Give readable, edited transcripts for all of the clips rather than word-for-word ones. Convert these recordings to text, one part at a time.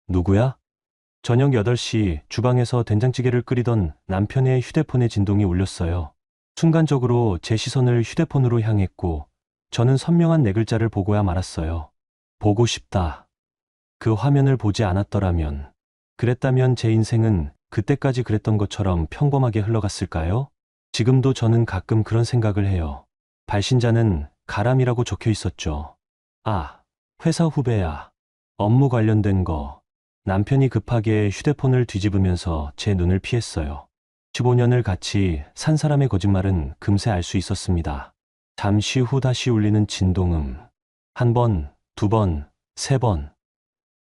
누구야? 저녁 8시 주방에서 된장찌개를 끓이던 남편의 휴대폰에 진동이 울렸어요. 순간적으로 제 시선을 휴대폰으로 향했고 저는 선명한 네 글자를 보고야 말았어요. 보고 싶다. 그 화면을 보지 않았더라면, 그랬다면 제 인생은 그때까지 그랬던 것처럼 평범하게 흘러갔을까요? 지금도 저는 가끔 그런 생각을 해요. 발신자는 가람이라고 적혀 있었죠. 아, 회사 후배야. 업무 관련된 거. 남편이 급하게 휴대폰을 뒤집으면서 제 눈을 피했어요. 15년을 같이 산 사람의 거짓말은 금세 알 수 있었습니다. 잠시 후 다시 울리는 진동음. 한 번, 두 번, 세 번.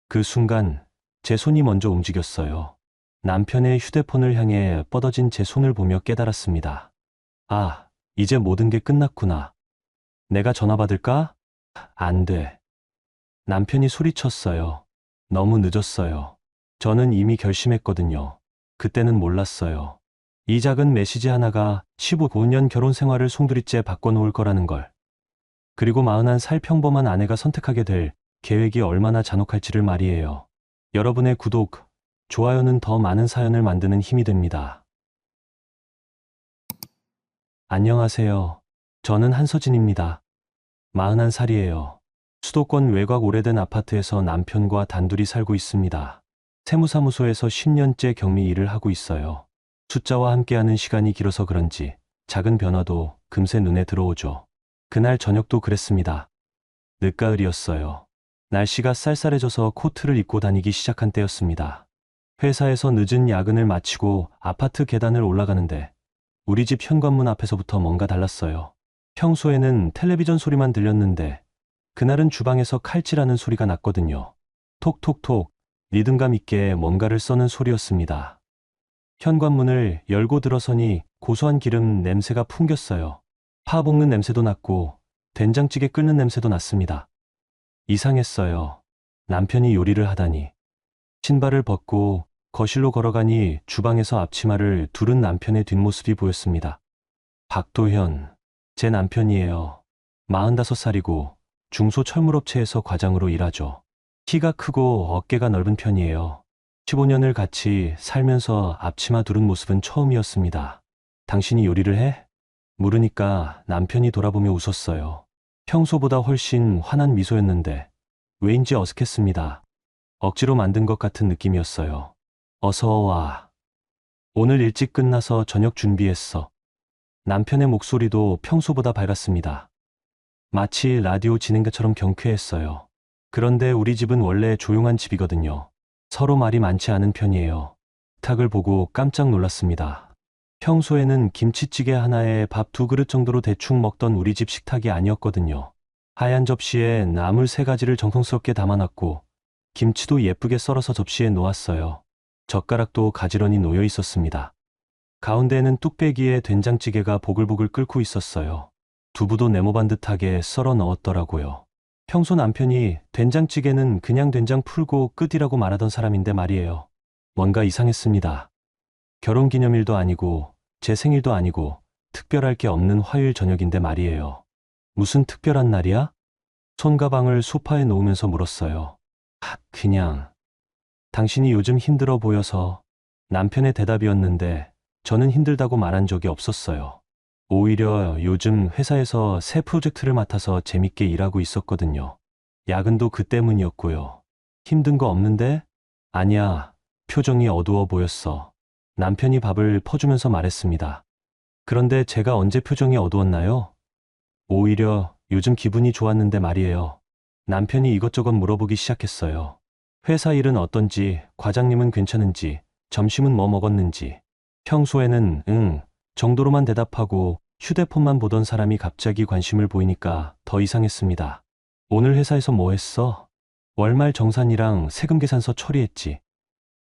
그 순간 제 손이 먼저 움직였어요. 남편의 휴대폰을 향해 뻗어진 제 손을 보며 깨달았습니다. 아, 이제 모든 게 끝났구나. 내가 전화 받을까? 안 돼. 남편이 소리쳤어요. 너무 늦었어요. 저는 이미 결심했거든요. 그때는 몰랐어요. 이 작은 메시지 하나가 15년 결혼 생활을 송두리째 바꿔놓을 거라는 걸. 그리고 41살 평범한 아내가 선택하게 될 계획이 얼마나 잔혹할지를 말이에요. 여러분의 구독, 좋아요는 더 많은 사연을 만드는 힘이 됩니다. 안녕하세요. 저는 한서진입니다. 41살이에요. 수도권 외곽 오래된 아파트에서 남편과 단둘이 살고 있습니다. 세무사무소에서 10년째 격리 일을 하고 있어요. 숫자와 함께하는 시간이 길어서 그런지 작은 변화도 금세 눈에 들어오죠. 그날 저녁도 그랬습니다. 늦가을이었어요. 날씨가 쌀쌀해져서 코트를 입고 다니기 시작한 때였습니다. 회사에서 늦은 야근을 마치고 아파트 계단을 올라가는데 우리 집 현관문 앞에서부터 뭔가 달랐어요. 평소에는 텔레비전 소리만 들렸는데 그날은 주방에서 칼질하는 소리가 났거든요. 톡톡톡 리듬감 있게 뭔가를 써는 소리였습니다. 현관문을 열고 들어서니 고소한 기름 냄새가 풍겼어요. 파 볶는 냄새도 났고 된장찌개 끓는 냄새도 났습니다. 이상했어요. 남편이 요리를 하다니. 신발을 벗고 거실로 걸어가니 주방에서 앞치마를 두른 남편의 뒷모습이 보였습니다. 박도현, 제 남편이에요. 45살이고 중소철물업체에서 과장으로 일하죠. 키가 크고 어깨가 넓은 편이에요. 15년을 같이 살면서 앞치마 두른 모습은 처음이었습니다. 당신이 요리를 해? 물으니까 남편이 돌아보며 웃었어요. 평소보다 훨씬 환한 미소였는데 왜인지 어색했습니다. 억지로 만든 것 같은 느낌이었어요. 어서 와. 오늘 일찍 끝나서 저녁 준비했어. 남편의 목소리도 평소보다 밝았습니다. 마치 라디오 진행자처럼 경쾌했어요. 그런데 우리 집은 원래 조용한 집이거든요. 서로 말이 많지 않은 편이에요. 탁을 보고 깜짝 놀랐습니다. 평소에는 김치찌개 하나에 밥 2그릇 정도로 대충 먹던 우리 집 식탁이 아니었거든요. 하얀 접시에 나물 3가지를 정성스럽게 담아놨고 김치도 예쁘게 썰어서 접시에 놓았어요. 젓가락도 가지런히 놓여 있었습니다. 가운데에는 뚝배기에 된장찌개가 보글보글 끓고 있었어요. 두부도 네모반 듯하게 썰어 넣었더라고요. 평소 남편이 된장찌개는 그냥 된장 풀고 끝이라고 말하던 사람인데 말이에요. 뭔가 이상했습니다. 결혼기념일도 아니고 제 생일도 아니고 특별할 게 없는 화요일 저녁인데 말이에요. 무슨 특별한 날이야? 손가방을 소파에 놓으면서 물었어요. 그냥. 당신이 요즘 힘들어 보여서. 남편의 대답이었는데 저는 힘들다고 말한 적이 없었어요. 오히려 요즘 회사에서 새 프로젝트를 맡아서 재밌게 일하고 있었거든요. 야근도 그 때문이었고요. 힘든 거 없는데? 아니야. 표정이 어두워 보였어. 남편이 밥을 퍼주면서 말했습니다. 그런데 제가 언제 표정이 어두웠나요? 오히려 요즘 기분이 좋았는데 말이에요. 남편이 이것저것 물어보기 시작했어요. 회사 일은 어떤지, 과장님은 괜찮은지, 점심은 뭐 먹었는지. 평소에는 응 정도로만 대답하고 휴대폰만 보던 사람이 갑자기 관심을 보이니까 더 이상했습니다. 오늘 회사에서 뭐 했어? 월말 정산이랑 세금 계산서 처리했지.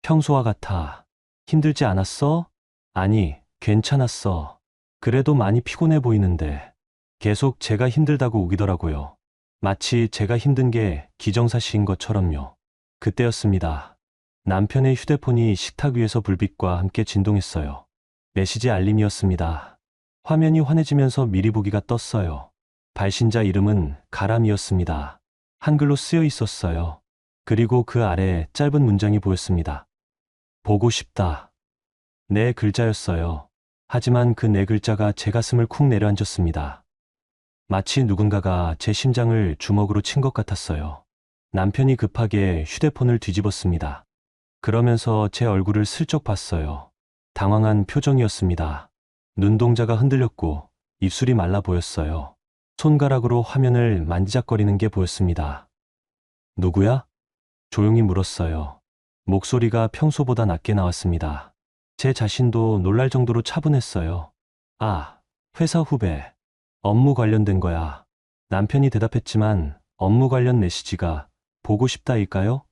평소와 같아. 힘들지 않았어? 아니, 괜찮았어. 그래도 많이 피곤해 보이는데. 계속 제가 힘들다고 우기더라고요. 마치 제가 힘든 게 기정사실인 것처럼요. 그때였습니다. 남편의 휴대폰이 식탁 위에서 불빛과 함께 진동했어요. 메시지 알림이었습니다. 화면이 환해지면서 미리 보기가 떴어요. 발신자 이름은 가람이었습니다. 한글로 쓰여 있었어요. 그리고 그 아래 짧은 문장이 보였습니다. 보고 싶다. 네 글자였어요. 하지만 그 네 글자가 제 가슴을 쿵 내려앉았습니다. 마치 누군가가 제 심장을 주먹으로 친 것 같았어요. 남편이 급하게 휴대폰을 뒤집었습니다. 그러면서 제 얼굴을 슬쩍 봤어요. 당황한 표정이었습니다. 눈동자가 흔들렸고 입술이 말라 보였어요. 손가락으로 화면을 만지작거리는 게 보였습니다. 누구야? 조용히 물었어요. 목소리가 평소보다 낮게 나왔습니다. 제 자신도 놀랄 정도로 차분했어요. 아, 회사 후배. 업무 관련된 거야. 남편이 대답했지만 업무 관련 메시지가 보고 싶다일까요?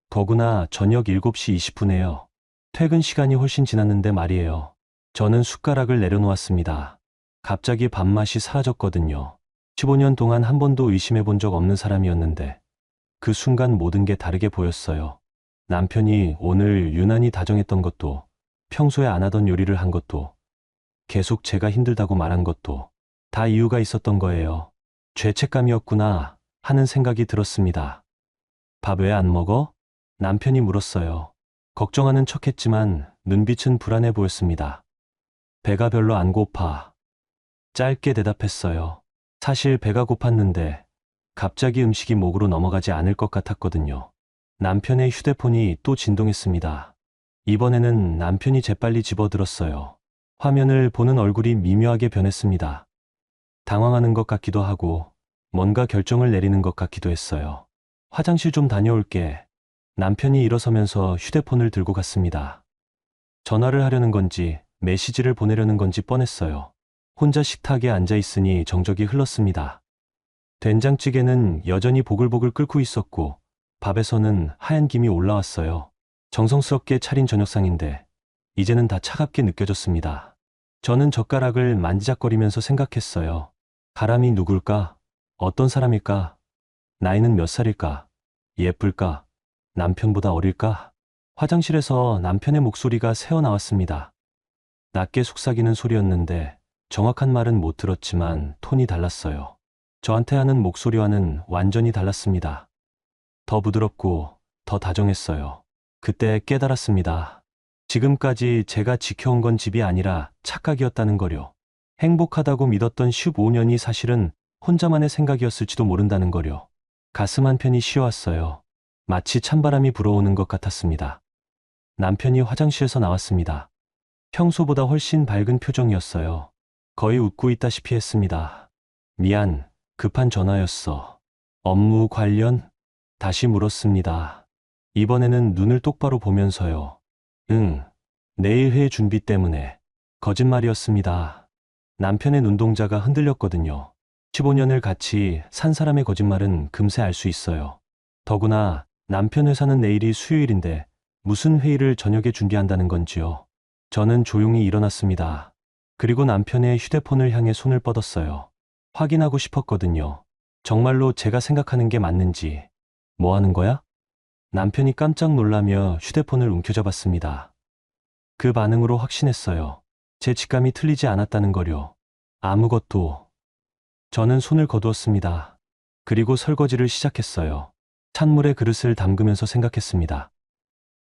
더구나 저녁 7시 20분에요. 퇴근 시간이 훨씬 지났는데 말이에요. 저는 숟가락을 내려놓았습니다. 갑자기 밥맛이 사라졌거든요. 15년 동안 한 번도 의심해 본 적 없는 사람이었는데 그 순간 모든 게 다르게 보였어요. 남편이 오늘 유난히 다정했던 것도, 평소에 안 하던 요리를 한 것도, 계속 제가 힘들다고 말한 것도 다 이유가 있었던 거예요. 죄책감이었구나 하는 생각이 들었습니다. 밥 왜 안 먹어? 남편이 물었어요. 걱정하는 척했지만 눈빛은 불안해 보였습니다. 배가 별로 안 고파. 짧게 대답했어요. 사실 배가 고팠는데 갑자기 음식이 목으로 넘어가지 않을 것 같았거든요. 남편의 휴대폰이 또 진동했습니다. 이번에는 남편이 재빨리 집어들었어요. 화면을 보는 얼굴이 미묘하게 변했습니다. 당황하는 것 같기도 하고 뭔가 결정을 내리는 것 같기도 했어요. 화장실 좀 다녀올게. 남편이 일어서면서 휴대폰을 들고 갔습니다. 전화를 하려는 건지 메시지를 보내려는 건지 뻔했어요. 혼자 식탁에 앉아 있으니 정적이 흘렀습니다. 된장찌개는 여전히 보글보글 끓고 있었고 밥에서는 하얀 김이 올라왔어요. 정성스럽게 차린 저녁상인데 이제는 다 차갑게 느껴졌습니다. 저는 젓가락을 만지작거리면서 생각했어요. 가람이 누굴까? 어떤 사람일까? 나이는 몇 살일까? 예쁠까? 남편보다 어릴까? 화장실에서 남편의 목소리가 새어나왔습니다. 낮게 속삭이는 소리였는데 정확한 말은 못 들었지만 톤이 달랐어요. 저한테 하는 목소리와는 완전히 달랐습니다. 더 부드럽고 더 다정했어요. 그때 깨달았습니다. 지금까지 제가 지켜온 건 집이 아니라 착각이었다는 거려. 행복하다고 믿었던 15년이 사실은 혼자만의 생각이었을지도 모른다는 거려. 가슴 한편이 시려왔어요. 마치 찬바람이 불어오는 것 같았습니다. 남편이 화장실에서 나왔습니다. 평소보다 훨씬 밝은 표정이었어요. 거의 웃고 있다시피 했습니다. 미안, 급한 전화였어. 업무 관련? 다시 물었습니다. 이번에는 눈을 똑바로 보면서요. 응, 내일 회의 준비 때문에. 거짓말이었습니다. 남편의 눈동자가 흔들렸거든요. 15년을 같이 산 사람의 거짓말은 금세 알 수 있어요. 더구나 남편 회사는 내일이 수요일인데 무슨 회의를 저녁에 준비한다는 건지요. 저는 조용히 일어났습니다. 그리고 남편의 휴대폰을 향해 손을 뻗었어요. 확인하고 싶었거든요. 정말로 제가 생각하는 게 맞는지. 뭐 하는 거야? 남편이 깜짝 놀라며 휴대폰을 움켜잡았습니다. 그 반응으로 확신했어요. 제 직감이 틀리지 않았다는 거요. 아무것도. 저는 손을 거두었습니다. 그리고 설거지를 시작했어요. 찬물에 그릇을 담그면서 생각했습니다.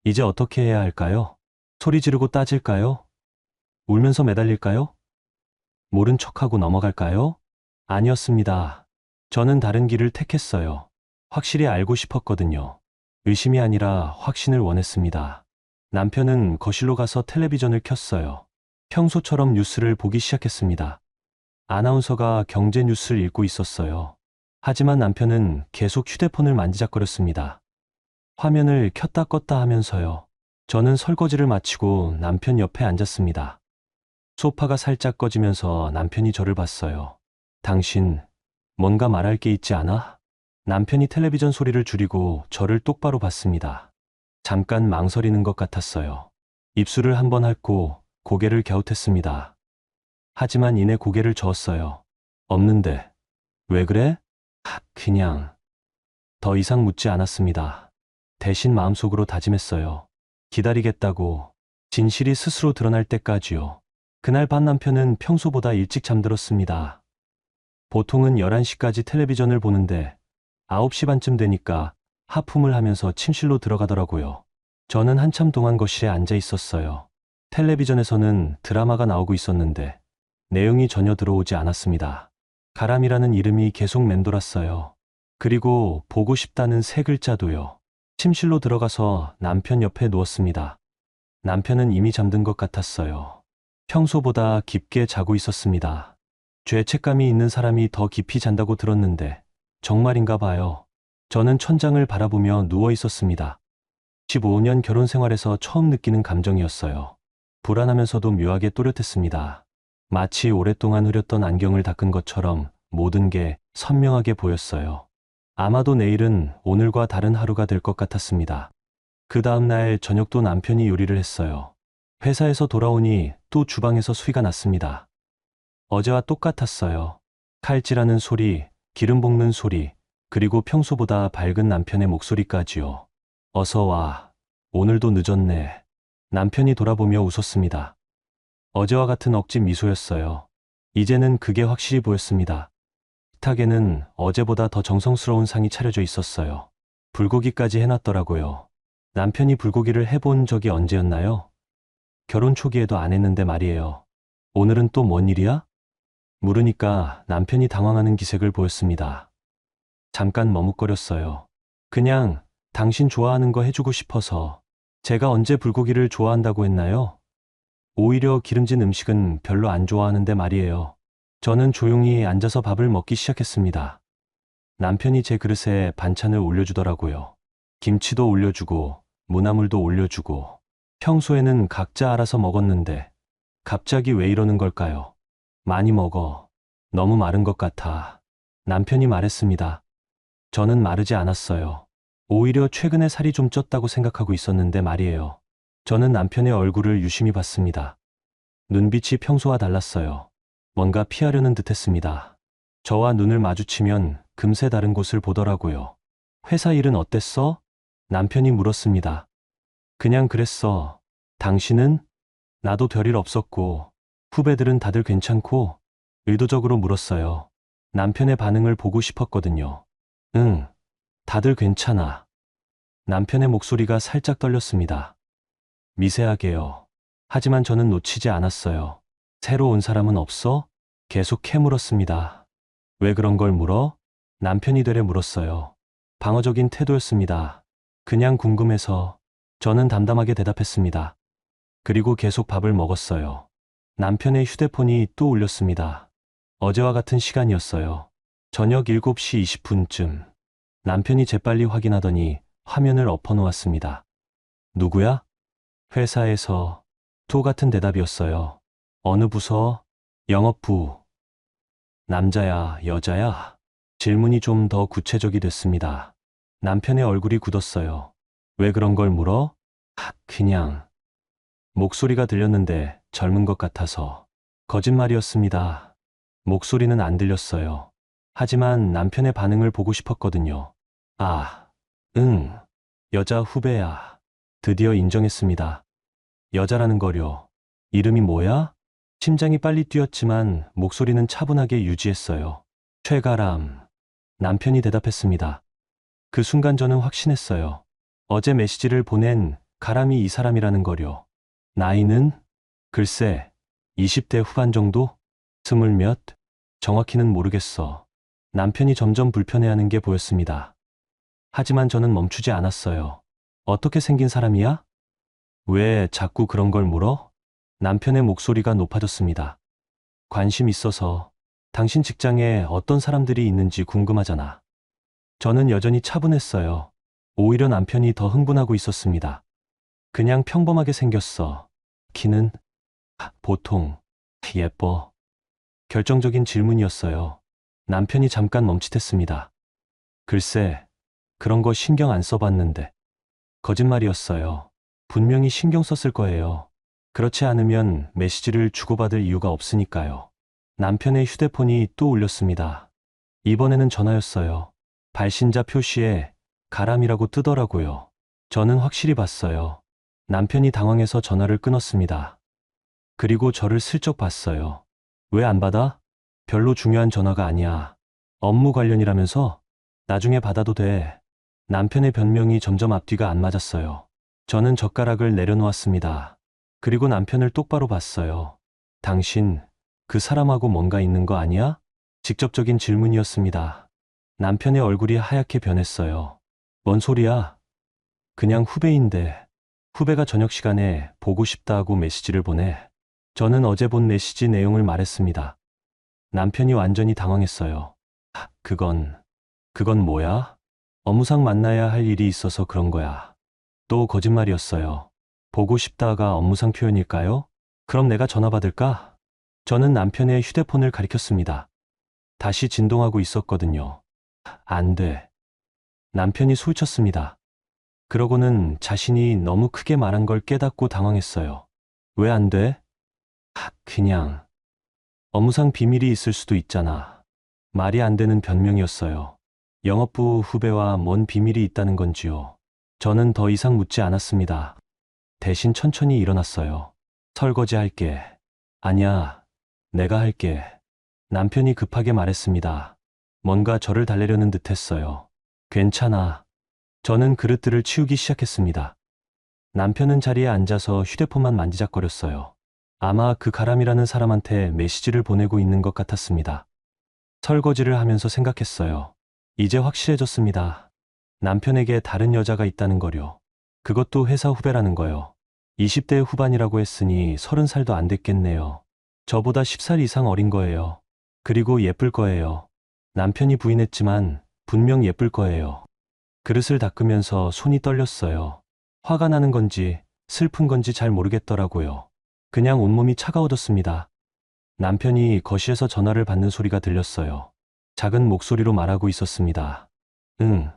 이제 어떻게 해야 할까요? 소리 지르고 따질까요? 울면서 매달릴까요? 모른 척하고 넘어갈까요? 아니었습니다. 저는 다른 길을 택했어요. 확실히 알고 싶었거든요. 의심이 아니라 확신을 원했습니다. 남편은 거실로 가서 텔레비전을 켰어요. 평소처럼 뉴스를 보기 시작했습니다. 아나운서가 경제 뉴스를 읽고 있었어요. 하지만 남편은 계속 휴대폰을 만지작거렸습니다. 화면을 켰다 껐다 하면서요. 저는 설거지를 마치고 남편 옆에 앉았습니다. 소파가 살짝 꺼지면서 남편이 저를 봤어요. 당신, 뭔가 말할 게 있지 않아? 남편이 텔레비전 소리를 줄이고 저를 똑바로 봤습니다. 잠깐 망설이는 것 같았어요. 입술을 한번 핥고 고개를 갸웃했습니다. 하지만 이내 고개를 저었어요. 없는데. 왜 그래? 그냥. 더 이상 묻지 않았습니다. 대신 마음속으로 다짐했어요. 기다리겠다고. 진실이 스스로 드러날 때까지요. 그날 밤 남편은 평소보다 일찍 잠들었습니다. 보통은 11시까지 텔레비전을 보는데 9시 반쯤 되니까 하품을 하면서 침실로 들어가더라고요. 저는 한참 동안 거실에 앉아 있었어요. 텔레비전에서는 드라마가 나오고 있었는데 내용이 전혀 들어오지 않았습니다. 가람이라는 이름이 계속 맴돌았어요. 그리고 보고 싶다는 세 글자도요. 침실로 들어가서 남편 옆에 누웠습니다. 남편은 이미 잠든 것 같았어요. 평소보다 깊게 자고 있었습니다. 죄책감이 있는 사람이 더 깊이 잔다고 들었는데 정말인가 봐요. 저는 천장을 바라보며 누워 있었습니다. 15년 결혼 생활에서 처음 느끼는 감정이었어요. 불안하면서도 묘하게 또렷했습니다. 마치 오랫동안 흐렸던 안경을 닦은 것처럼 모든 게 선명하게 보였어요. 아마도 내일은 오늘과 다른 하루가 될 것 같았습니다. 그 다음 날 저녁도 남편이 요리를 했어요. 회사에서 돌아오니 또 주방에서 소리가 났습니다. 어제와 똑같았어요. 칼질하는 소리, 기름 볶는 소리, 그리고 평소보다 밝은 남편의 목소리까지요. 어서 와. 오늘도 늦었네. 남편이 돌아보며 웃었습니다. 어제와 같은 억지 미소였어요. 이제는 그게 확실히 보였습니다. 식탁에는 어제보다 더 정성스러운 상이 차려져 있었어요. 불고기까지 해놨더라고요. 남편이 불고기를 해본 적이 언제였나요? 결혼 초기에도 안 했는데 말이에요. 오늘은 또 뭔 일이야? 물으니까 남편이 당황하는 기색을 보였습니다. 잠깐 머뭇거렸어요. 그냥 당신 좋아하는 거 해주고 싶어서. 제가 언제 불고기를 좋아한다고 했나요? 오히려 기름진 음식은 별로 안 좋아하는데 말이에요. 저는 조용히 앉아서 밥을 먹기 시작했습니다. 남편이 제 그릇에 반찬을 올려주더라고요. 김치도 올려주고 무나물도 올려주고. 평소에는 각자 알아서 먹었는데 갑자기 왜 이러는 걸까요? 많이 먹어. 너무 마른 것 같아. 남편이 말했습니다. 저는 마르지 않았어요. 오히려 최근에 살이 좀 쪘다고 생각하고 있었는데 말이에요. 저는 남편의 얼굴을 유심히 봤습니다. 눈빛이 평소와 달랐어요. 뭔가 피하려는 듯 했습니다. 저와 눈을 마주치면 금세 다른 곳을 보더라고요. 회사 일은 어땠어? 남편이 물었습니다. 그냥 그랬어. 당신은? 나도 별일 없었고, 후배들은 다들 괜찮고, 의도적으로 물었어요. 남편의 반응을 보고 싶었거든요. 응, 다들 괜찮아. 남편의 목소리가 살짝 떨렸습니다. 미세하게요. 하지만 저는 놓치지 않았어요. 새로 온 사람은 없어? 계속 캐물었습니다. 왜 그런 걸 물어? 남편이 되려 물었어요. 방어적인 태도였습니다. 그냥 궁금해서. 저는 담담하게 대답했습니다. 그리고 계속 밥을 먹었어요. 남편의 휴대폰이 또 울렸습니다. 어제와 같은 시간이었어요. 저녁 7시 20분쯤. 남편이 재빨리 확인하더니 화면을 엎어놓았습니다. 누구야? 회사에서. 또 같은 대답이었어요. 어느 부서? 영업부. 남자야, 여자야? 질문이 좀 더 구체적이 됐습니다. 남편의 얼굴이 굳었어요. 왜 그런 걸 물어? 그냥. 목소리가 들렸는데 젊은 것 같아서. 거짓말이었습니다. 목소리는 안 들렸어요. 하지만 남편의 반응을 보고 싶었거든요. 아, 응. 여자 후배야. 드디어 인정했습니다. 여자라는 거려. 이름이 뭐야? 심장이 빨리 뛰었지만 목소리는 차분하게 유지했어요. 최가람. 남편이 대답했습니다. 그 순간 저는 확신했어요. 어제 메시지를 보낸 가람이 이 사람이라는 거려. 나이는? 글쎄, 20대 후반 정도? 20몇? 정확히는 모르겠어. 남편이 점점 불편해하는 게 보였습니다. 하지만 저는 멈추지 않았어요. 어떻게 생긴 사람이야? 왜 자꾸 그런 걸 물어? 남편의 목소리가 높아졌습니다. 관심 있어서. 당신 직장에 어떤 사람들이 있는지 궁금하잖아. 저는 여전히 차분했어요. 오히려 남편이 더 흥분하고 있었습니다. 그냥 평범하게 생겼어. 키는? 보통. 예뻐. 결정적인 질문이었어요. 남편이 잠깐 멈칫했습니다. 글쎄, 그런 거 신경 안 써봤는데. 거짓말이었어요. 분명히 신경 썼을 거예요. 그렇지 않으면 메시지를 주고받을 이유가 없으니까요. 남편의 휴대폰이 또 울렸습니다. 이번에는 전화였어요. 발신자 표시에 가람이라고 뜨더라고요. 저는 확실히 봤어요. 남편이 당황해서 전화를 끊었습니다. 그리고 저를 슬쩍 봤어요. 왜 안 받아? 별로 중요한 전화가 아니야. 업무 관련이라면서? 나중에 받아도 돼. 남편의 변명이 점점 앞뒤가 안 맞았어요. 저는 젓가락을 내려놓았습니다. 그리고 남편을 똑바로 봤어요. 당신, 그 사람하고 뭔가 있는 거 아니야? 직접적인 질문이었습니다. 남편의 얼굴이 하얗게 변했어요. 뭔 소리야? 그냥 후배인데. 후배가 저녁 시간에 보고 싶다고 메시지를 보내. 저는 어제 본 메시지 내용을 말했습니다. 남편이 완전히 당황했어요. 그건 뭐야? 업무상 만나야 할 일이 있어서 그런 거야. 또 거짓말이었어요. 보고 싶다가 업무상 표현일까요? 그럼 내가 전화 받을까? 저는 남편의 휴대폰을 가리켰습니다. 다시 진동하고 있었거든요. 안 돼. 남편이 소리쳤습니다. 그러고는 자신이 너무 크게 말한 걸 깨닫고 당황했어요. 왜 안 돼? 그냥. 업무상 비밀이 있을 수도 있잖아. 말이 안 되는 변명이었어요. 영업부 후배와 뭔 비밀이 있다는 건지요. 저는 더 이상 묻지 않았습니다. 대신 천천히 일어났어요. 설거지 할게. 아니야, 내가 할게. 남편이 급하게 말했습니다. 뭔가 저를 달래려는 듯 했어요. 괜찮아. 저는 그릇들을 치우기 시작했습니다. 남편은 자리에 앉아서 휴대폰만 만지작거렸어요. 아마 그 가람이라는 사람한테 메시지를 보내고 있는 것 같았습니다. 설거지를 하면서 생각했어요. 이제 확실해졌습니다. 남편에게 다른 여자가 있다는 거요. 그것도 회사 후배라는 거요. 20대 후반이라고 했으니 30살도 안 됐겠네요. 저보다 10살 이상 어린 거예요. 그리고 예쁠 거예요. 남편이 부인했지만 분명 예쁠 거예요. 그릇을 닦으면서 손이 떨렸어요. 화가 나는 건지 슬픈 건지 잘 모르겠더라고요. 그냥 온몸이 차가워졌습니다. 남편이 거실에서 전화를 받는 소리가 들렸어요. 작은 목소리로 말하고 있었습니다. 응,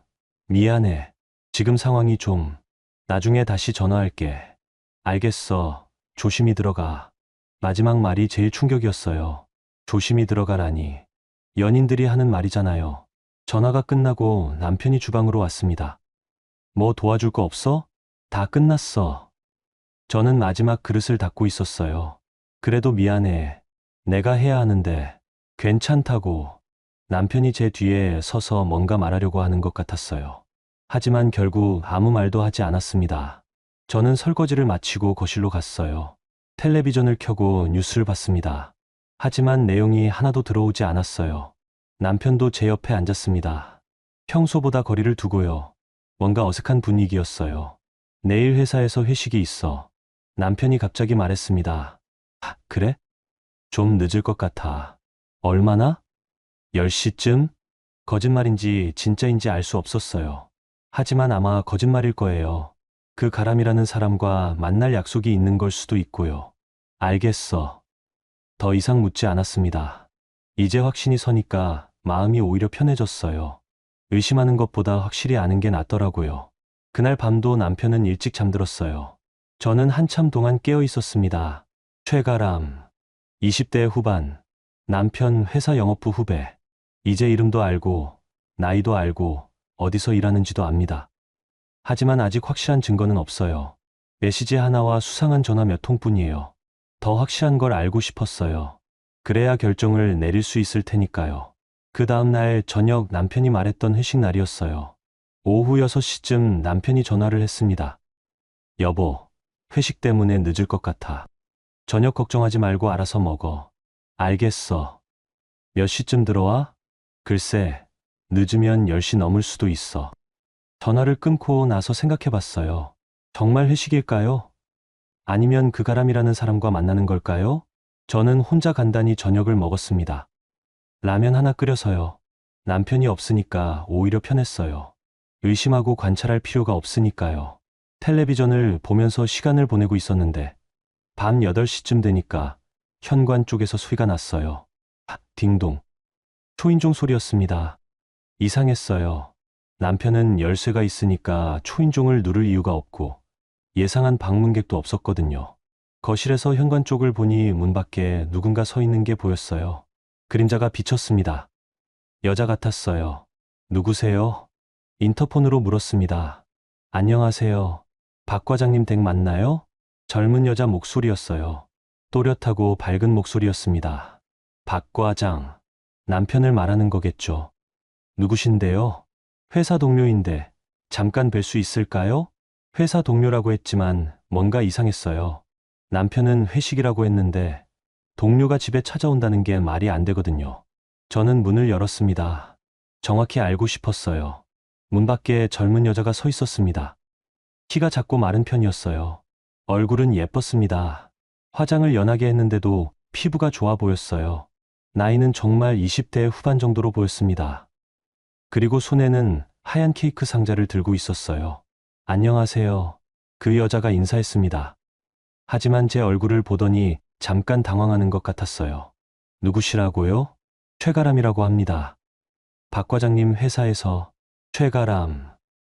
미안해. 지금 상황이 좀. 나중에 다시 전화할게. 알겠어. 조심히 들어가. 마지막 말이 제일 충격이었어요. 조심히 들어가라니. 연인들이 하는 말이잖아요. 전화가 끝나고 남편이 주방으로 왔습니다. 뭐 도와줄 거 없어? 다 끝났어. 저는 마지막 그릇을 닦고 있었어요. 그래도 미안해. 내가 해야 하는데. 괜찮다고. 남편이 제 뒤에 서서 뭔가 말하려고 하는 것 같았어요. 하지만 결국 아무 말도 하지 않았습니다. 저는 설거지를 마치고 거실로 갔어요. 텔레비전을 켜고 뉴스를 봤습니다. 하지만 내용이 하나도 들어오지 않았어요. 남편도 제 옆에 앉았습니다. 평소보다 거리를 두고요. 뭔가 어색한 분위기였어요. 내일 회사에서 회식이 있어. 남편이 갑자기 말했습니다. 그래? 좀 늦을 것 같아. 얼마나? 10시쯤? 거짓말인지 진짜인지 알 수 없었어요. 하지만 아마 거짓말일 거예요. 그 가람이라는 사람과 만날 약속이 있는 걸 수도 있고요. 알겠어. 더 이상 묻지 않았습니다. 이제 확신이 서니까 마음이 오히려 편해졌어요. 의심하는 것보다 확실히 아는 게 낫더라고요. 그날 밤도 남편은 일찍 잠들었어요. 저는 한참 동안 깨어 있었습니다. 최가람, 20대 후반, 남편 회사 영업부 후배. 이제 이름도 알고, 나이도 알고, 어디서 일하는지도 압니다. 하지만 아직 확실한 증거는 없어요. 메시지 하나와 수상한 전화 몇 통뿐이에요. 더 확실한 걸 알고 싶었어요. 그래야 결정을 내릴 수 있을 테니까요. 그 다음 날 저녁 남편이 말했던 회식 날이었어요. 오후 6시쯤 남편이 전화를 했습니다. 여보, 회식 때문에 늦을 것 같아. 저녁 걱정하지 말고 알아서 먹어. 알겠어. 몇 시쯤 들어와? 글쎄, 늦으면 10시 넘을 수도 있어. 전화를 끊고 나서 생각해 봤어요. 정말 회식일까요? 아니면 그 가람이라는 사람과 만나는 걸까요? 저는 혼자 간단히 저녁을 먹었습니다. 라면 하나 끓여서요. 남편이 없으니까 오히려 편했어요. 의심하고 관찰할 필요가 없으니까요. 텔레비전을 보면서 시간을 보내고 있었는데 밤 8시쯤 되니까 현관 쪽에서 소리가 났어요. 딩동. 초인종 소리였습니다. 이상했어요. 남편은 열쇠가 있으니까 초인종을 누를 이유가 없고 예상한 방문객도 없었거든요. 거실에서 현관 쪽을 보니 문 밖에 누군가 서 있는 게 보였어요. 그림자가 비쳤습니다. 여자 같았어요. 누구세요? 인터폰으로 물었습니다. 안녕하세요. 박 과장님 댁 맞나요? 젊은 여자 목소리였어요. 또렷하고 밝은 목소리였습니다. 박 과장. 남편을 말하는 거겠죠. 누구신데요? 회사 동료인데 잠깐 뵐 수 있을까요? 회사 동료라고 했지만 뭔가 이상했어요. 남편은 회식이라고 했는데 동료가 집에 찾아온다는 게 말이 안 되거든요. 저는 문을 열었습니다. 정확히 알고 싶었어요. 문 밖에 젊은 여자가 서 있었습니다. 키가 작고 마른 편이었어요. 얼굴은 예뻤습니다. 화장을 연하게 했는데도 피부가 좋아 보였어요. 나이는 정말 20대 후반 정도로 보였습니다. 그리고 손에는 하얀 케이크 상자를 들고 있었어요. 안녕하세요. 그 여자가 인사했습니다. 하지만 제 얼굴을 보더니 잠깐 당황하는 것 같았어요. 누구시라고요? 최가람이라고 합니다. 박 과장님 회사에서. 최가람.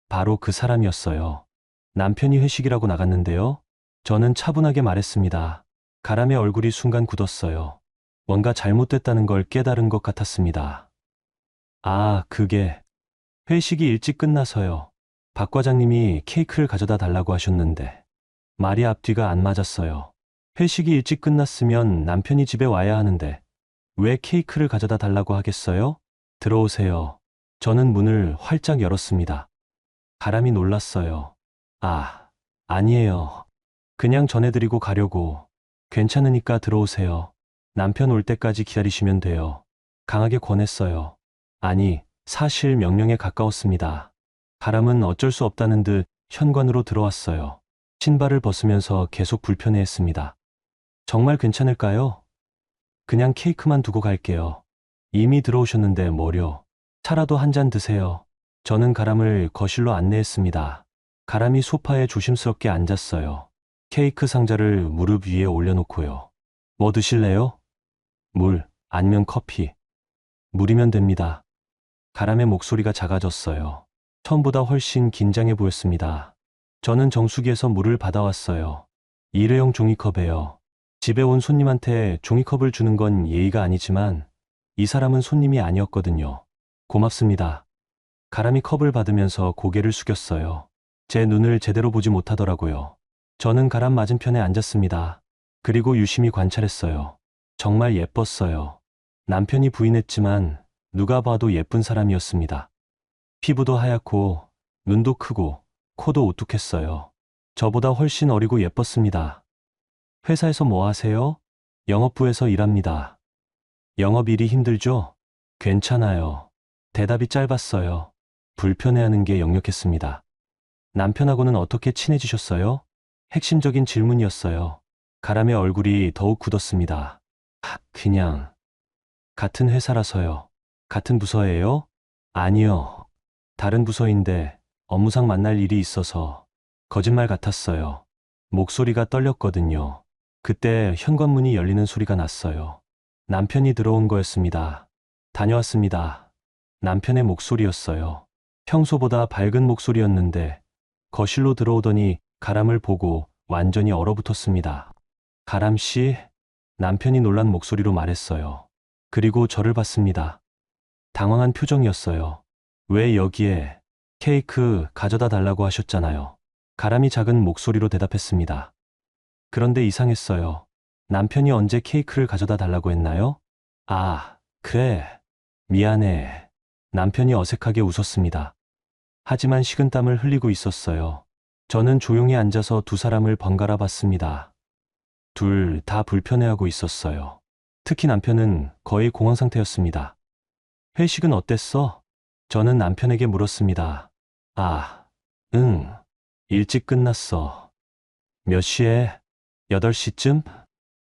바로 그 사람이었어요. 남편이 회식이라고 나갔는데요. 저는 차분하게 말했습니다. 가람의 얼굴이 순간 굳었어요. 뭔가 잘못됐다는 걸 깨달은 것 같았습니다. 아, 그게 회식이 일찍 끝나서요. 박 과장님이 케이크를 가져다 달라고 하셨는데 말이 앞뒤가 안 맞았어요. 회식이 일찍 끝났으면 남편이 집에 와야 하는데 왜 케이크를 가져다 달라고 하겠어요? 들어오세요. 저는 문을 활짝 열었습니다. 가람이 놀랐어요. 아, 아니에요. 그냥 전해드리고 가려고. 괜찮으니까 들어오세요. 남편 올 때까지 기다리시면 돼요. 강하게 권했어요. 아니, 사실 명령에 가까웠습니다. 가람은 어쩔 수 없다는 듯 현관으로 들어왔어요. 신발을 벗으면서 계속 불편해했습니다. 정말 괜찮을까요? 그냥 케이크만 두고 갈게요. 이미 들어오셨는데 뭐려. 차라도 한 잔 드세요. 저는 가람을 거실로 안내했습니다. 가람이 소파에 조심스럽게 앉았어요. 케이크 상자를 무릎 위에 올려놓고요. 뭐 드실래요? 물, 아니면 커피. 물이면 됩니다. 가람의 목소리가 작아졌어요. 처음보다 훨씬 긴장해 보였습니다. 저는 정수기에서 물을 받아왔어요. 일회용 종이컵에요. 집에 온 손님한테 종이컵을 주는 건 예의가 아니지만 이 사람은 손님이 아니었거든요. 고맙습니다. 가람이 컵을 받으면서 고개를 숙였어요. 제 눈을 제대로 보지 못하더라고요. 저는 가람 맞은편에 앉았습니다. 그리고 유심히 관찰했어요. 정말 예뻤어요. 남편이 부인했지만 누가 봐도 예쁜 사람이었습니다. 피부도 하얗고 눈도 크고 코도 오뚝했어요. 저보다 훨씬 어리고 예뻤습니다. 회사에서 뭐 하세요? 영업부에서 일합니다. 영업일이 힘들죠? 괜찮아요. 대답이 짧았어요. 불편해하는 게 역력했습니다. 남편하고는 어떻게 친해지셨어요? 핵심적인 질문이었어요. 가람의 얼굴이 더욱 굳었습니다. 그냥. 같은 회사라서요. 같은 부서예요? 아니요. 다른 부서인데 업무상 만날 일이 있어서. 거짓말 같았어요. 목소리가 떨렸거든요. 그때 현관문이 열리는 소리가 났어요. 남편이 들어온 거였습니다. 다녀왔습니다. 남편의 목소리였어요. 평소보다 밝은 목소리였는데 거실로 들어오더니 가람을 보고 완전히 얼어붙었습니다. 가람 씨? 남편이 놀란 목소리로 말했어요. 그리고 저를 봤습니다. 당황한 표정이었어요. 왜 여기에? 케이크 가져다 달라고 하셨잖아요. 가람이 작은 목소리로 대답했습니다. 그런데 이상했어요. 남편이 언제 케이크를 가져다 달라고 했나요? 아, 그래. 미안해. 남편이 어색하게 웃었습니다. 하지만 식은땀을 흘리고 있었어요. 저는 조용히 앉아서 두 사람을 번갈아 봤습니다. 둘 다 불편해하고 있었어요. 특히 남편은 거의 공황 상태였습니다. 회식은 어땠어? 저는 남편에게 물었습니다. 아, 응. 일찍 끝났어. 몇 시에? 8시쯤?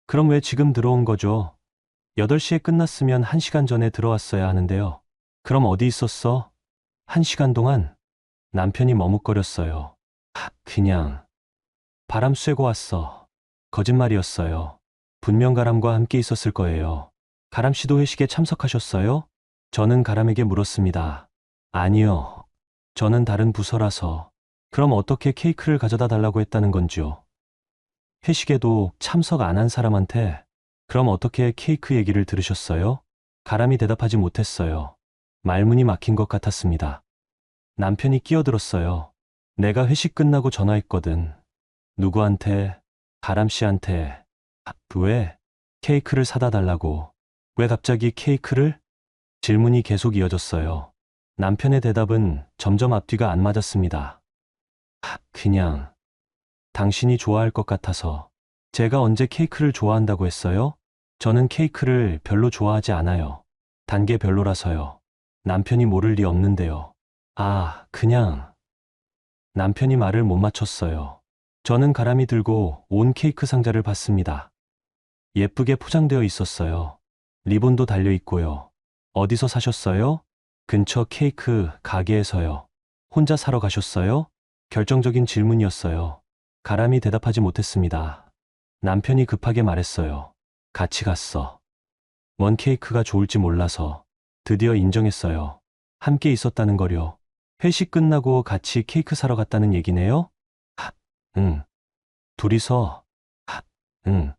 그럼 왜 지금 들어온 거죠? 8시에 끝났으면 1시간 전에 들어왔어야 하는데요. 그럼 어디 있었어? 1시간 동안? 남편이 머뭇거렸어요. 그냥 바람 쐬고 왔어. 거짓말이었어요. 분명 가람과 함께 있었을 거예요. 가람 씨도 회식에 참석하셨어요? 저는 가람에게 물었습니다. 아니요. 저는 다른 부서라서. 그럼 어떻게 케이크를 가져다 달라고 했다는 건지요? 회식에도 참석 안 한 사람한테 그럼 어떻게 케이크 얘기를 들으셨어요? 가람이 대답하지 못했어요. 말문이 막힌 것 같았습니다. 남편이 끼어들었어요. 내가 회식 끝나고 전화했거든. 누구한테? 가람 씨한테. 왜? 케이크를 사다 달라고. 왜 갑자기 케이크를? 질문이 계속 이어졌어요. 남편의 대답은 점점 앞뒤가 안 맞았습니다. 그냥 당신이 좋아할 것 같아서. 제가 언제 케이크를 좋아한다고 했어요? 저는 케이크를 별로 좋아하지 않아요. 단 게 별로라서요. 남편이 모를 리 없는데요. 그냥. 남편이 말을 못 맞췄어요. 저는 가람이 들고 온 케이크 상자를 봤습니다. 예쁘게 포장되어 있었어요. 리본도 달려 있고요. 어디서 사셨어요? 근처 케이크 가게에서요. 혼자 사러 가셨어요? 결정적인 질문이었어요. 가람이 대답하지 못했습니다. 남편이 급하게 말했어요. 같이 갔어. 원 케이크가 좋을지 몰라서. 드디어 인정했어요. 함께 있었다는 거요. 회식 끝나고 같이 케이크 사러 갔다는 얘기네요? 응. 둘이서? 응.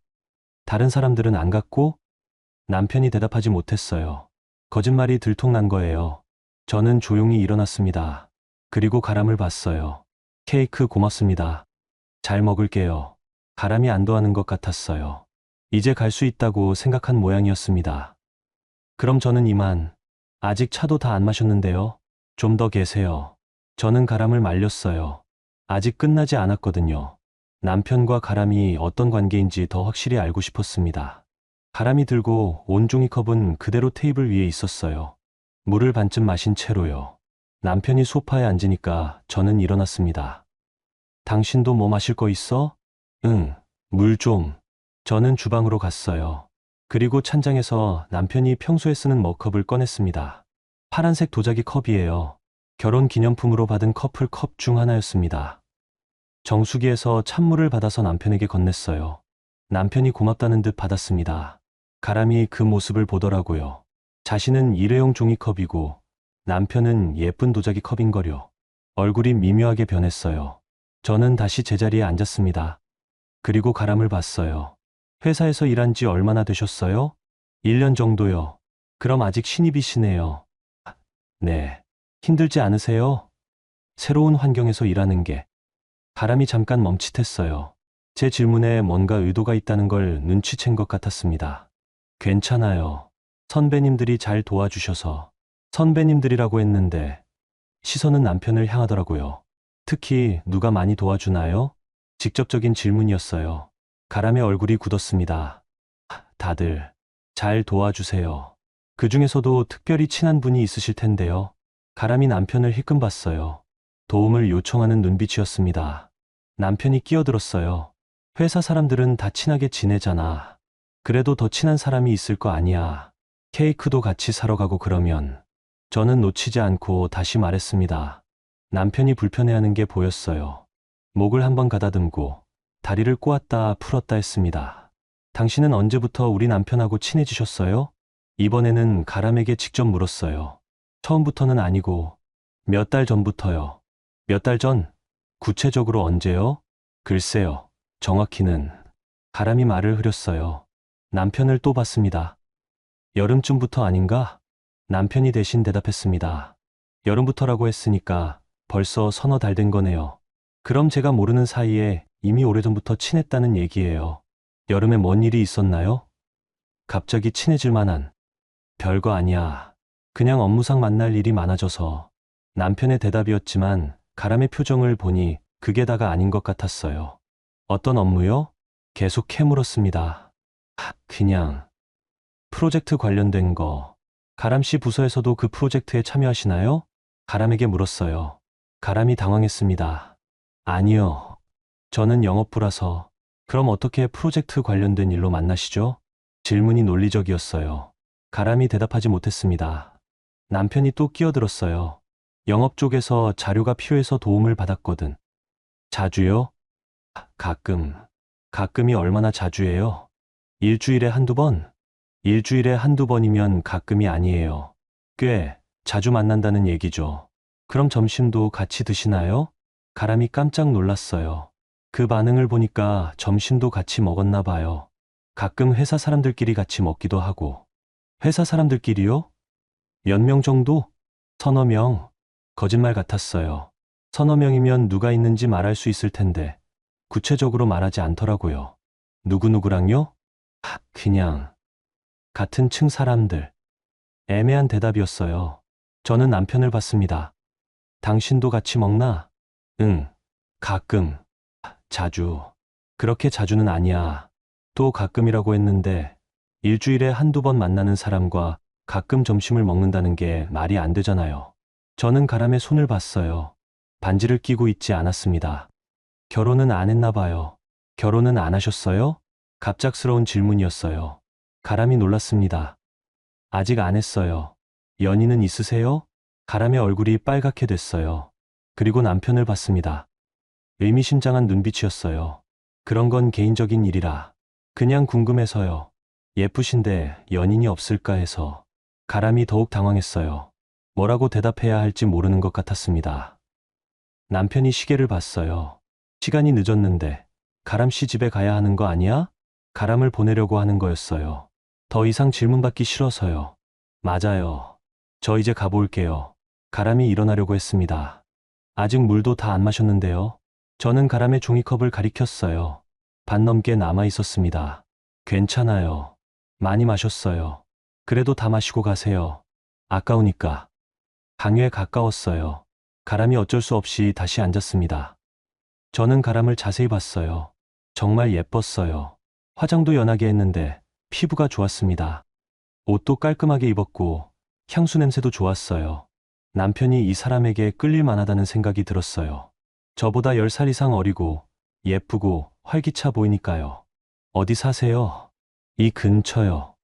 다른 사람들은 안 갔고? 남편이 대답하지 못했어요. 거짓말이 들통난 거예요. 저는 조용히 일어났습니다. 그리고 가람을 봤어요. 케이크 고맙습니다. 잘 먹을게요. 가람이 안도하는 것 같았어요. 이제 갈 수 있다고 생각한 모양이었습니다. 그럼 저는 이만. 아직 차도 다 안 마셨는데요. 좀 더 계세요. 저는 가람을 말렸어요. 아직 끝나지 않았거든요. 남편과 가람이 어떤 관계인지 더 확실히 알고 싶었습니다. 가람이 들고 온 종이컵은 그대로 테이블 위에 있었어요. 물을 반쯤 마신 채로요. 남편이 소파에 앉으니까 저는 일어났습니다. 당신도 뭐 마실 거 있어? 응, 물 좀. 저는 주방으로 갔어요. 그리고 찬장에서 남편이 평소에 쓰는 머컵을 꺼냈습니다. 파란색 도자기 컵이에요. 결혼 기념품으로 받은 커플 컵 중 하나였습니다. 정수기에서 찬물을 받아서 남편에게 건넸어요. 남편이 고맙다는 듯 받았습니다. 가람이 그 모습을 보더라고요. 자신은 일회용 종이컵이고 남편은 예쁜 도자기 컵인거려. 얼굴이 미묘하게 변했어요. 저는 다시 제자리에 앉았습니다. 그리고 가람을 봤어요. 회사에서 일한 지 얼마나 되셨어요? 1년 정도요. 그럼 아직 신입이시네요. 네. 힘들지 않으세요? 새로운 환경에서 일하는 게. 가람이 잠깐 멈칫했어요. 제 질문에 뭔가 의도가 있다는 걸 눈치챈 것 같았습니다. 괜찮아요. 선배님들이 잘 도와주셔서. 선배님들이라고 했는데 시선은 남편을 향하더라고요. 특히 누가 많이 도와주나요? 직접적인 질문이었어요. 가람의 얼굴이 굳었습니다. 다들 잘 도와주세요. 그 중에서도 특별히 친한 분이 있으실 텐데요. 가람이 남편을 힐끔봤어요. 도움을 요청하는 눈빛이었습니다. 남편이 끼어들었어요. 회사 사람들은 다 친하게 지내잖아. 그래도 더 친한 사람이 있을 거 아니야. 케이크도 같이 사러 가고 그러면. 저는 놓치지 않고 다시 말했습니다. 남편이 불편해하는 게 보였어요. 목을 한번 가다듬고 다리를 꼬았다 풀었다 했습니다. 당신은 언제부터 우리 남편하고 친해지셨어요? 이번에는 가람에게 직접 물었어요. 처음부터는 아니고 몇 달 전부터요. 몇 달 전? 구체적으로 언제요? 글쎄요. 정확히는. 가람이 말을 흐렸어요. 남편을 또 봤습니다. 여름쯤부터 아닌가? 남편이 대신 대답했습니다. 여름부터라고 했으니까 벌써 서너 달 된 거네요. 그럼 제가 모르는 사이에 이미 오래전부터 친했다는 얘기예요. 여름에 뭔 일이 있었나요? 갑자기 친해질 만한. 별거 아니야. 그냥 업무상 만날 일이 많아져서. 남편의 대답이었지만 가람의 표정을 보니 그게 다가 아닌 것 같았어요. 어떤 업무요? 계속 캐물었습니다. 그냥. 프로젝트 관련된 거. 가람 씨 부서에서도 그 프로젝트에 참여하시나요? 가람에게 물었어요. 가람이 당황했습니다. 아니요. 저는 영업부라서. 그럼 어떻게 프로젝트 관련된 일로 만나시죠? 질문이 논리적이었어요. 가람이 대답하지 못했습니다. 남편이 또 끼어들었어요. 영업 쪽에서 자료가 필요해서 도움을 받았거든. 자주요? 가끔. 가끔이 얼마나 자주예요? 일주일에 한두 번? 일주일에 한두 번이면 가끔이 아니에요. 꽤 자주 만난다는 얘기죠. 그럼 점심도 같이 드시나요? 가람이 깜짝 놀랐어요. 그 반응을 보니까 점심도 같이 먹었나 봐요. 가끔 회사 사람들끼리 같이 먹기도 하고. 회사 사람들끼리요? 몇 명 정도? 서너 명. 거짓말 같았어요. 서너 명이면 누가 있는지 말할 수 있을 텐데 구체적으로 말하지 않더라고요. 누구누구랑요? 그냥 같은 층 사람들. 애매한 대답이었어요. 저는 남편을 봤습니다. 당신도 같이 먹나? 응, 가끔. 자주. 그렇게 자주는 아니야. 또 가끔이라고 했는데 일주일에 한두 번 만나는 사람과 가끔 점심을 먹는다는 게 말이 안 되잖아요. 저는 가람의 손을 봤어요. 반지를 끼고 있지 않았습니다. 결혼은 안 했나 봐요. 결혼은 안 하셨어요? 갑작스러운 질문이었어요. 가람이 놀랐습니다. 아직 안 했어요. 연인은 있으세요? 가람의 얼굴이 빨갛게 됐어요. 그리고 남편을 봤습니다. 의미심장한 눈빛이었어요. 그런 건 개인적인 일이라. 그냥 궁금해서요. 예쁘신데 연인이 없을까 해서. 가람이 더욱 당황했어요. 뭐라고 대답해야 할지 모르는 것 같았습니다. 남편이 시계를 봤어요. 시간이 늦었는데 가람 씨 집에 가야 하는 거 아니야? 가람을 보내려고 하는 거였어요. 더 이상 질문받기 싫어서요. 맞아요. 저 이제 가볼게요. 가람이 일어나려고 했습니다. 아직 물도 다 안 마셨는데요. 저는 가람의 종이컵을 가리켰어요. 반 넘게 남아 있었습니다. 괜찮아요. 많이 마셨어요. 그래도 다 마시고 가세요. 아까우니까. 강요에 가까웠어요. 가람이 어쩔 수 없이 다시 앉았습니다. 저는 가람을 자세히 봤어요. 정말 예뻤어요. 화장도 연하게 했는데 피부가 좋았습니다. 옷도 깔끔하게 입었고 향수 냄새도 좋았어요. 남편이 이 사람에게 끌릴 만하다는 생각이 들었어요. 저보다 10살 이상 어리고 예쁘고 활기차 보이니까요. 어디 사세요? 이 근처요.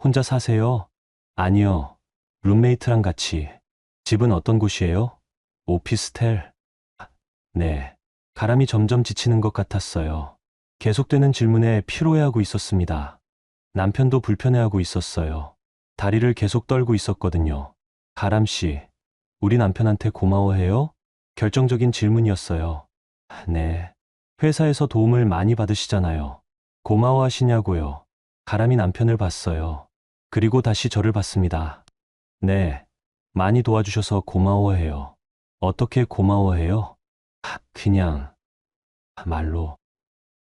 혼자 사세요? 아니요. 룸메이트랑 같이. 집은 어떤 곳이에요? 오피스텔? 네. 가람이 점점 지치는 것 같았어요. 계속되는 질문에 피로해하고 있었습니다. 남편도 불편해하고 있었어요. 다리를 계속 떨고 있었거든요. 가람 씨, 우리 남편한테 고마워해요? 결정적인 질문이었어요. 네. 회사에서 도움을 많이 받으시잖아요. 고마워하시냐고요. 가람이 남편을 봤어요. 그리고 다시 저를 봤습니다. 네. 많이 도와주셔서 고마워해요. 어떻게 고마워해요? 그냥 말로.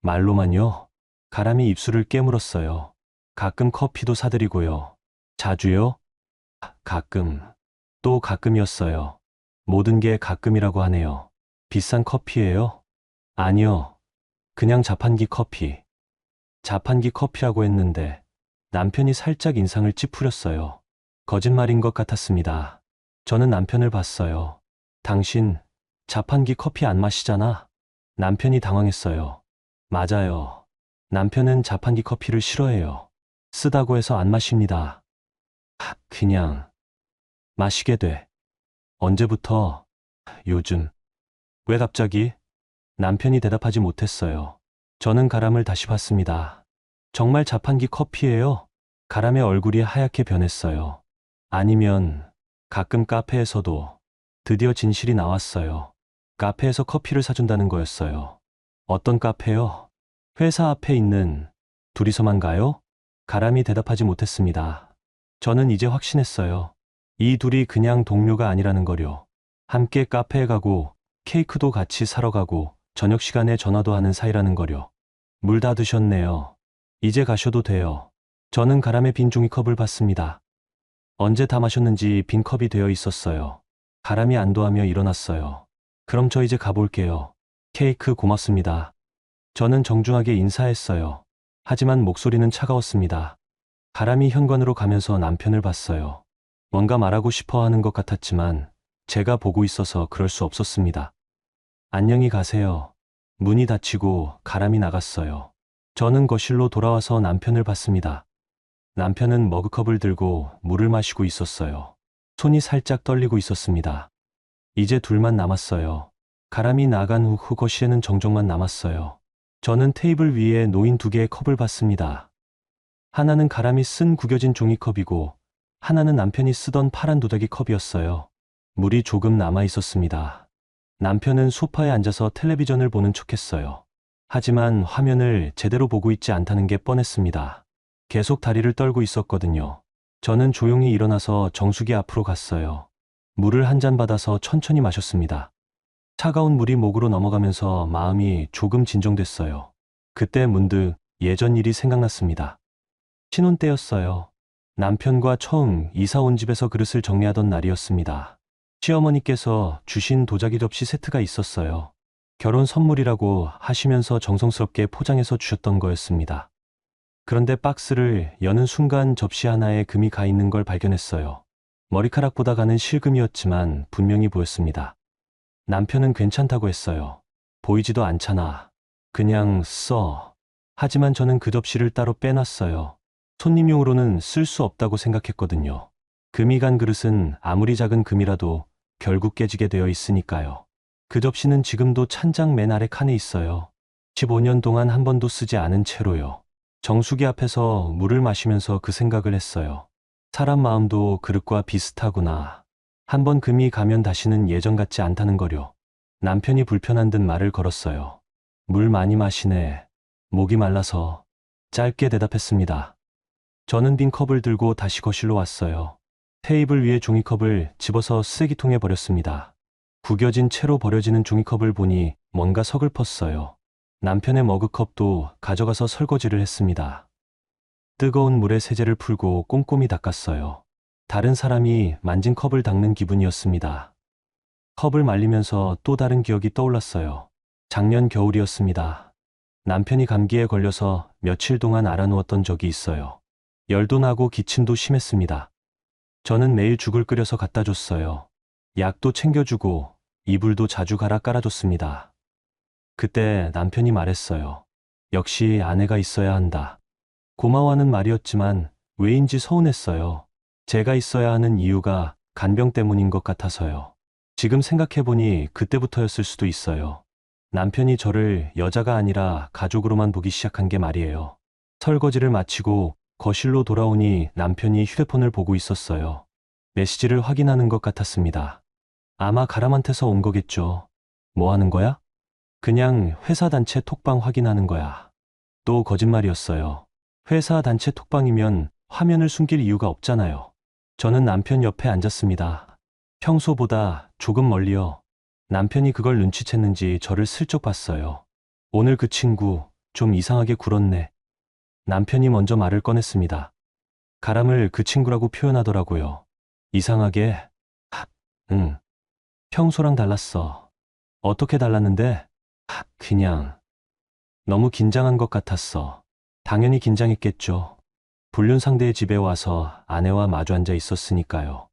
말로만요? 가람이 입술을 깨물었어요. 가끔 커피도 사드리고요. 자주요? 가끔. 또 가끔이었어요. 모든 게 가끔이라고 하네요. 비싼 커피예요? 아니요. 그냥 자판기 커피. 자판기 커피라고 했는데 남편이 살짝 인상을 찌푸렸어요. 거짓말인 것 같았습니다. 저는 남편을 봤어요. 당신 자판기 커피 안 마시잖아? 남편이 당황했어요. 맞아요. 남편은 자판기 커피를 싫어해요. 쓰다고 해서 안 마십니다. 그냥 마시게 돼. 언제부터? 요즘. 왜 갑자기? 남편이 대답하지 못했어요. 저는 가람을 다시 봤습니다. 정말 자판기 커피예요? 가람의 얼굴이 하얗게 변했어요. 아니면 가끔 카페에서도. 드디어 진실이 나왔어요. 카페에서 커피를 사준다는 거였어요. 어떤 카페요? 회사 앞에 있는. 둘이서만 가요? 가람이 대답하지 못했습니다. 저는 이제 확신했어요. 이 둘이 그냥 동료가 아니라는 거요. 함께 카페에 가고 케이크도 같이 사러 가고 저녁 시간에 전화도 하는 사이라는 거요. 물 다 드셨네요. 이제 가셔도 돼요. 저는 가람의 빈 종이컵을 봤습니다. 언제 다 마셨는지 빈 컵이 되어 있었어요. 가람이 안도하며 일어났어요. 그럼 저 이제 가볼게요. 케이크 고맙습니다. 저는 정중하게 인사했어요. 하지만 목소리는 차가웠습니다. 가람이 현관으로 가면서 남편을 봤어요. 뭔가 말하고 싶어 하는 것 같았지만 제가 보고 있어서 그럴 수 없었습니다. 안녕히 가세요. 문이 닫히고 가람이 나갔어요. 저는 거실로 돌아와서 남편을 봤습니다. 남편은 머그컵을 들고 물을 마시고 있었어요. 손이 살짝 떨리고 있었습니다. 이제 둘만 남았어요. 가람이 나간 후 거실에는 정적만 남았어요. 저는 테이블 위에 놓인 두 개의 컵을 봤습니다. 하나는 가람이 쓴 구겨진 종이컵이고 하나는 남편이 쓰던 파란 도자기 컵이었어요. 물이 조금 남아 있었습니다. 남편은 소파에 앉아서 텔레비전을 보는 척했어요. 하지만 화면을 제대로 보고 있지 않다는 게 뻔했습니다. 계속 다리를 떨고 있었거든요. 저는 조용히 일어나서 정수기 앞으로 갔어요. 물을 한 잔 받아서 천천히 마셨습니다. 차가운 물이 목으로 넘어가면서 마음이 조금 진정됐어요. 그때 문득 예전 일이 생각났습니다. 신혼 때였어요. 남편과 처음 이사 온 집에서 그릇을 정리하던 날이었습니다. 시어머니께서 주신 도자기 접시 세트가 있었어요. 결혼 선물이라고 하시면서 정성스럽게 포장해서 주셨던 거였습니다. 그런데 박스를 여는 순간 접시 하나에 금이 가 있는 걸 발견했어요. 머리카락보다 가는 실금이었지만 분명히 보였습니다. 남편은 괜찮다고 했어요. 보이지도 않잖아. 그냥 써. 하지만 저는 그 접시를 따로 빼놨어요. 손님용으로는 쓸 수 없다고 생각했거든요. 금이 간 그릇은 아무리 작은 금이라도 결국 깨지게 되어 있으니까요. 그 접시는 지금도 찬장 맨 아래 칸에 있어요. 15년 동안 한 번도 쓰지 않은 채로요. 정수기 앞에서 물을 마시면서 그 생각을 했어요. 사람 마음도 그릇과 비슷하구나. 한 번 금이 가면 다시는 예전 같지 않다는 거요. 남편이 불편한 듯 말을 걸었어요. 물 많이 마시네. 목이 말라서. 짧게 대답했습니다. 저는 빈 컵을 들고 다시 거실로 왔어요. 테이블 위에 종이컵을 집어서 쓰레기통에 버렸습니다. 구겨진 채로 버려지는 종이컵을 보니 뭔가 서글펐어요. 남편의 머그컵도 가져가서 설거지를 했습니다. 뜨거운 물에 세제를 풀고 꼼꼼히 닦았어요. 다른 사람이 만진 컵을 닦는 기분이었습니다. 컵을 말리면서 또 다른 기억이 떠올랐어요. 작년 겨울이었습니다. 남편이 감기에 걸려서 며칠 동안 알아누웠던 적이 있어요. 열도 나고 기침도 심했습니다. 저는 매일 죽을 끓여서 갖다 줬어요. 약도 챙겨주고 이불도 자주 갈아 깔아줬습니다. 그때 남편이 말했어요. 역시 아내가 있어야 한다. 고마워하는 말이었지만 왜인지 서운했어요. 제가 있어야 하는 이유가 간병 때문인 것 같아서요. 지금 생각해보니 그때부터였을 수도 있어요. 남편이 저를 여자가 아니라 가족으로만 보기 시작한 게 말이에요. 설거지를 마치고 거실로 돌아오니 남편이 휴대폰을 보고 있었어요. 메시지를 확인하는 것 같았습니다. 아마 가람한테서 온 거겠죠. 뭐 하는 거야? 그냥 회사 단체 톡방 확인하는 거야. 또 거짓말이었어요. 회사 단체 톡방이면 화면을 숨길 이유가 없잖아요. 저는 남편 옆에 앉았습니다. 평소보다 조금 멀리요. 남편이 그걸 눈치챘는지 저를 슬쩍 봤어요. 오늘 그 친구 좀 이상하게 굴었네. 남편이 먼저 말을 꺼냈습니다. 가람을 그 친구라고 표현하더라고요. 이상하게? 응. 평소랑 달랐어. 어떻게 달랐는데? 그냥. 너무 긴장한 것 같았어. 당연히 긴장했겠죠. 불륜 상대의 집에 와서 아내와 마주 앉아 있었으니까요.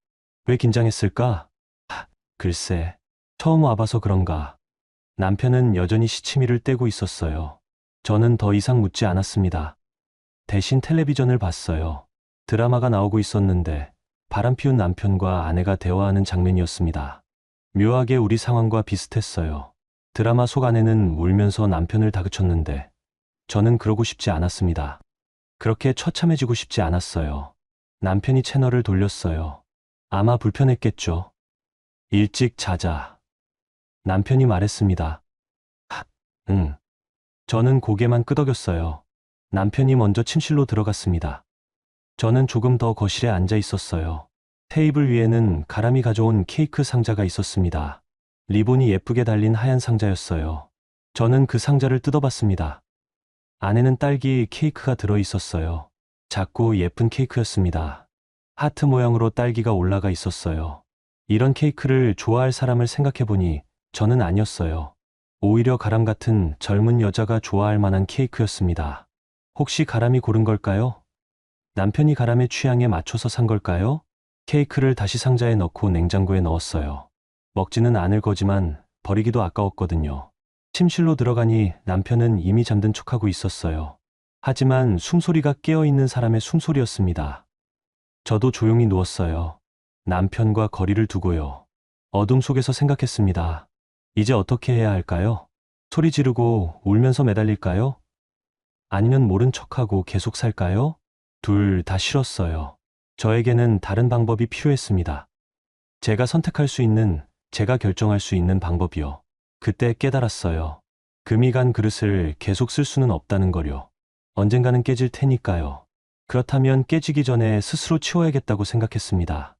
왜 긴장했을까? 글쎄, 처음 와봐서 그런가. 남편은 여전히 시치미를 떼고 있었어요. 저는 더 이상 묻지 않았습니다. 대신 텔레비전을 봤어요. 드라마가 나오고 있었는데 바람 피운 남편과 아내가 대화하는 장면이었습니다. 묘하게 우리 상황과 비슷했어요. 드라마 속 아내는 울면서 남편을 다그쳤는데 저는 그러고 싶지 않았습니다. 그렇게 처참해지고 싶지 않았어요. 남편이 채널을 돌렸어요. 아마 불편했겠죠. 일찍 자자. 남편이 말했습니다. 응. 저는 고개만 끄덕였어요. 남편이 먼저 침실로 들어갔습니다. 저는 조금 더 거실에 앉아 있었어요. 테이블 위에는 가람이 가져온 케이크 상자가 있었습니다. 리본이 예쁘게 달린 하얀 상자였어요. 저는 그 상자를 뜯어봤습니다. 안에는 딸기 케이크가 들어 있었어요. 작고 예쁜 케이크였습니다. 하트 모양으로 딸기가 올라가 있었어요. 이런 케이크를 좋아할 사람을 생각해보니 저는 아니었어요. 오히려 가람 같은 젊은 여자가 좋아할 만한 케이크였습니다. 혹시 가람이 고른 걸까요? 남편이 가람의 취향에 맞춰서 산 걸까요? 케이크를 다시 상자에 넣고 냉장고에 넣었어요. 먹지는 않을 거지만 버리기도 아까웠거든요. 침실로 들어가니 남편은 이미 잠든 척하고 있었어요. 하지만 숨소리가 깨어있는 사람의 숨소리였습니다. 저도 조용히 누웠어요. 남편과 거리를 두고요. 어둠 속에서 생각했습니다. 이제 어떻게 해야 할까요? 소리 지르고 울면서 매달릴까요? 아니면 모른 척하고 계속 살까요? 둘 다 싫었어요. 저에게는 다른 방법이 필요했습니다. 제가 선택할 수 있는, 제가 결정할 수 있는 방법이요. 그때 깨달았어요. 금이 간 그릇을 계속 쓸 수는 없다는 거요. 언젠가는 깨질 테니까요. 그렇다면 깨지기 전에 스스로 치워야겠다고 생각했습니다.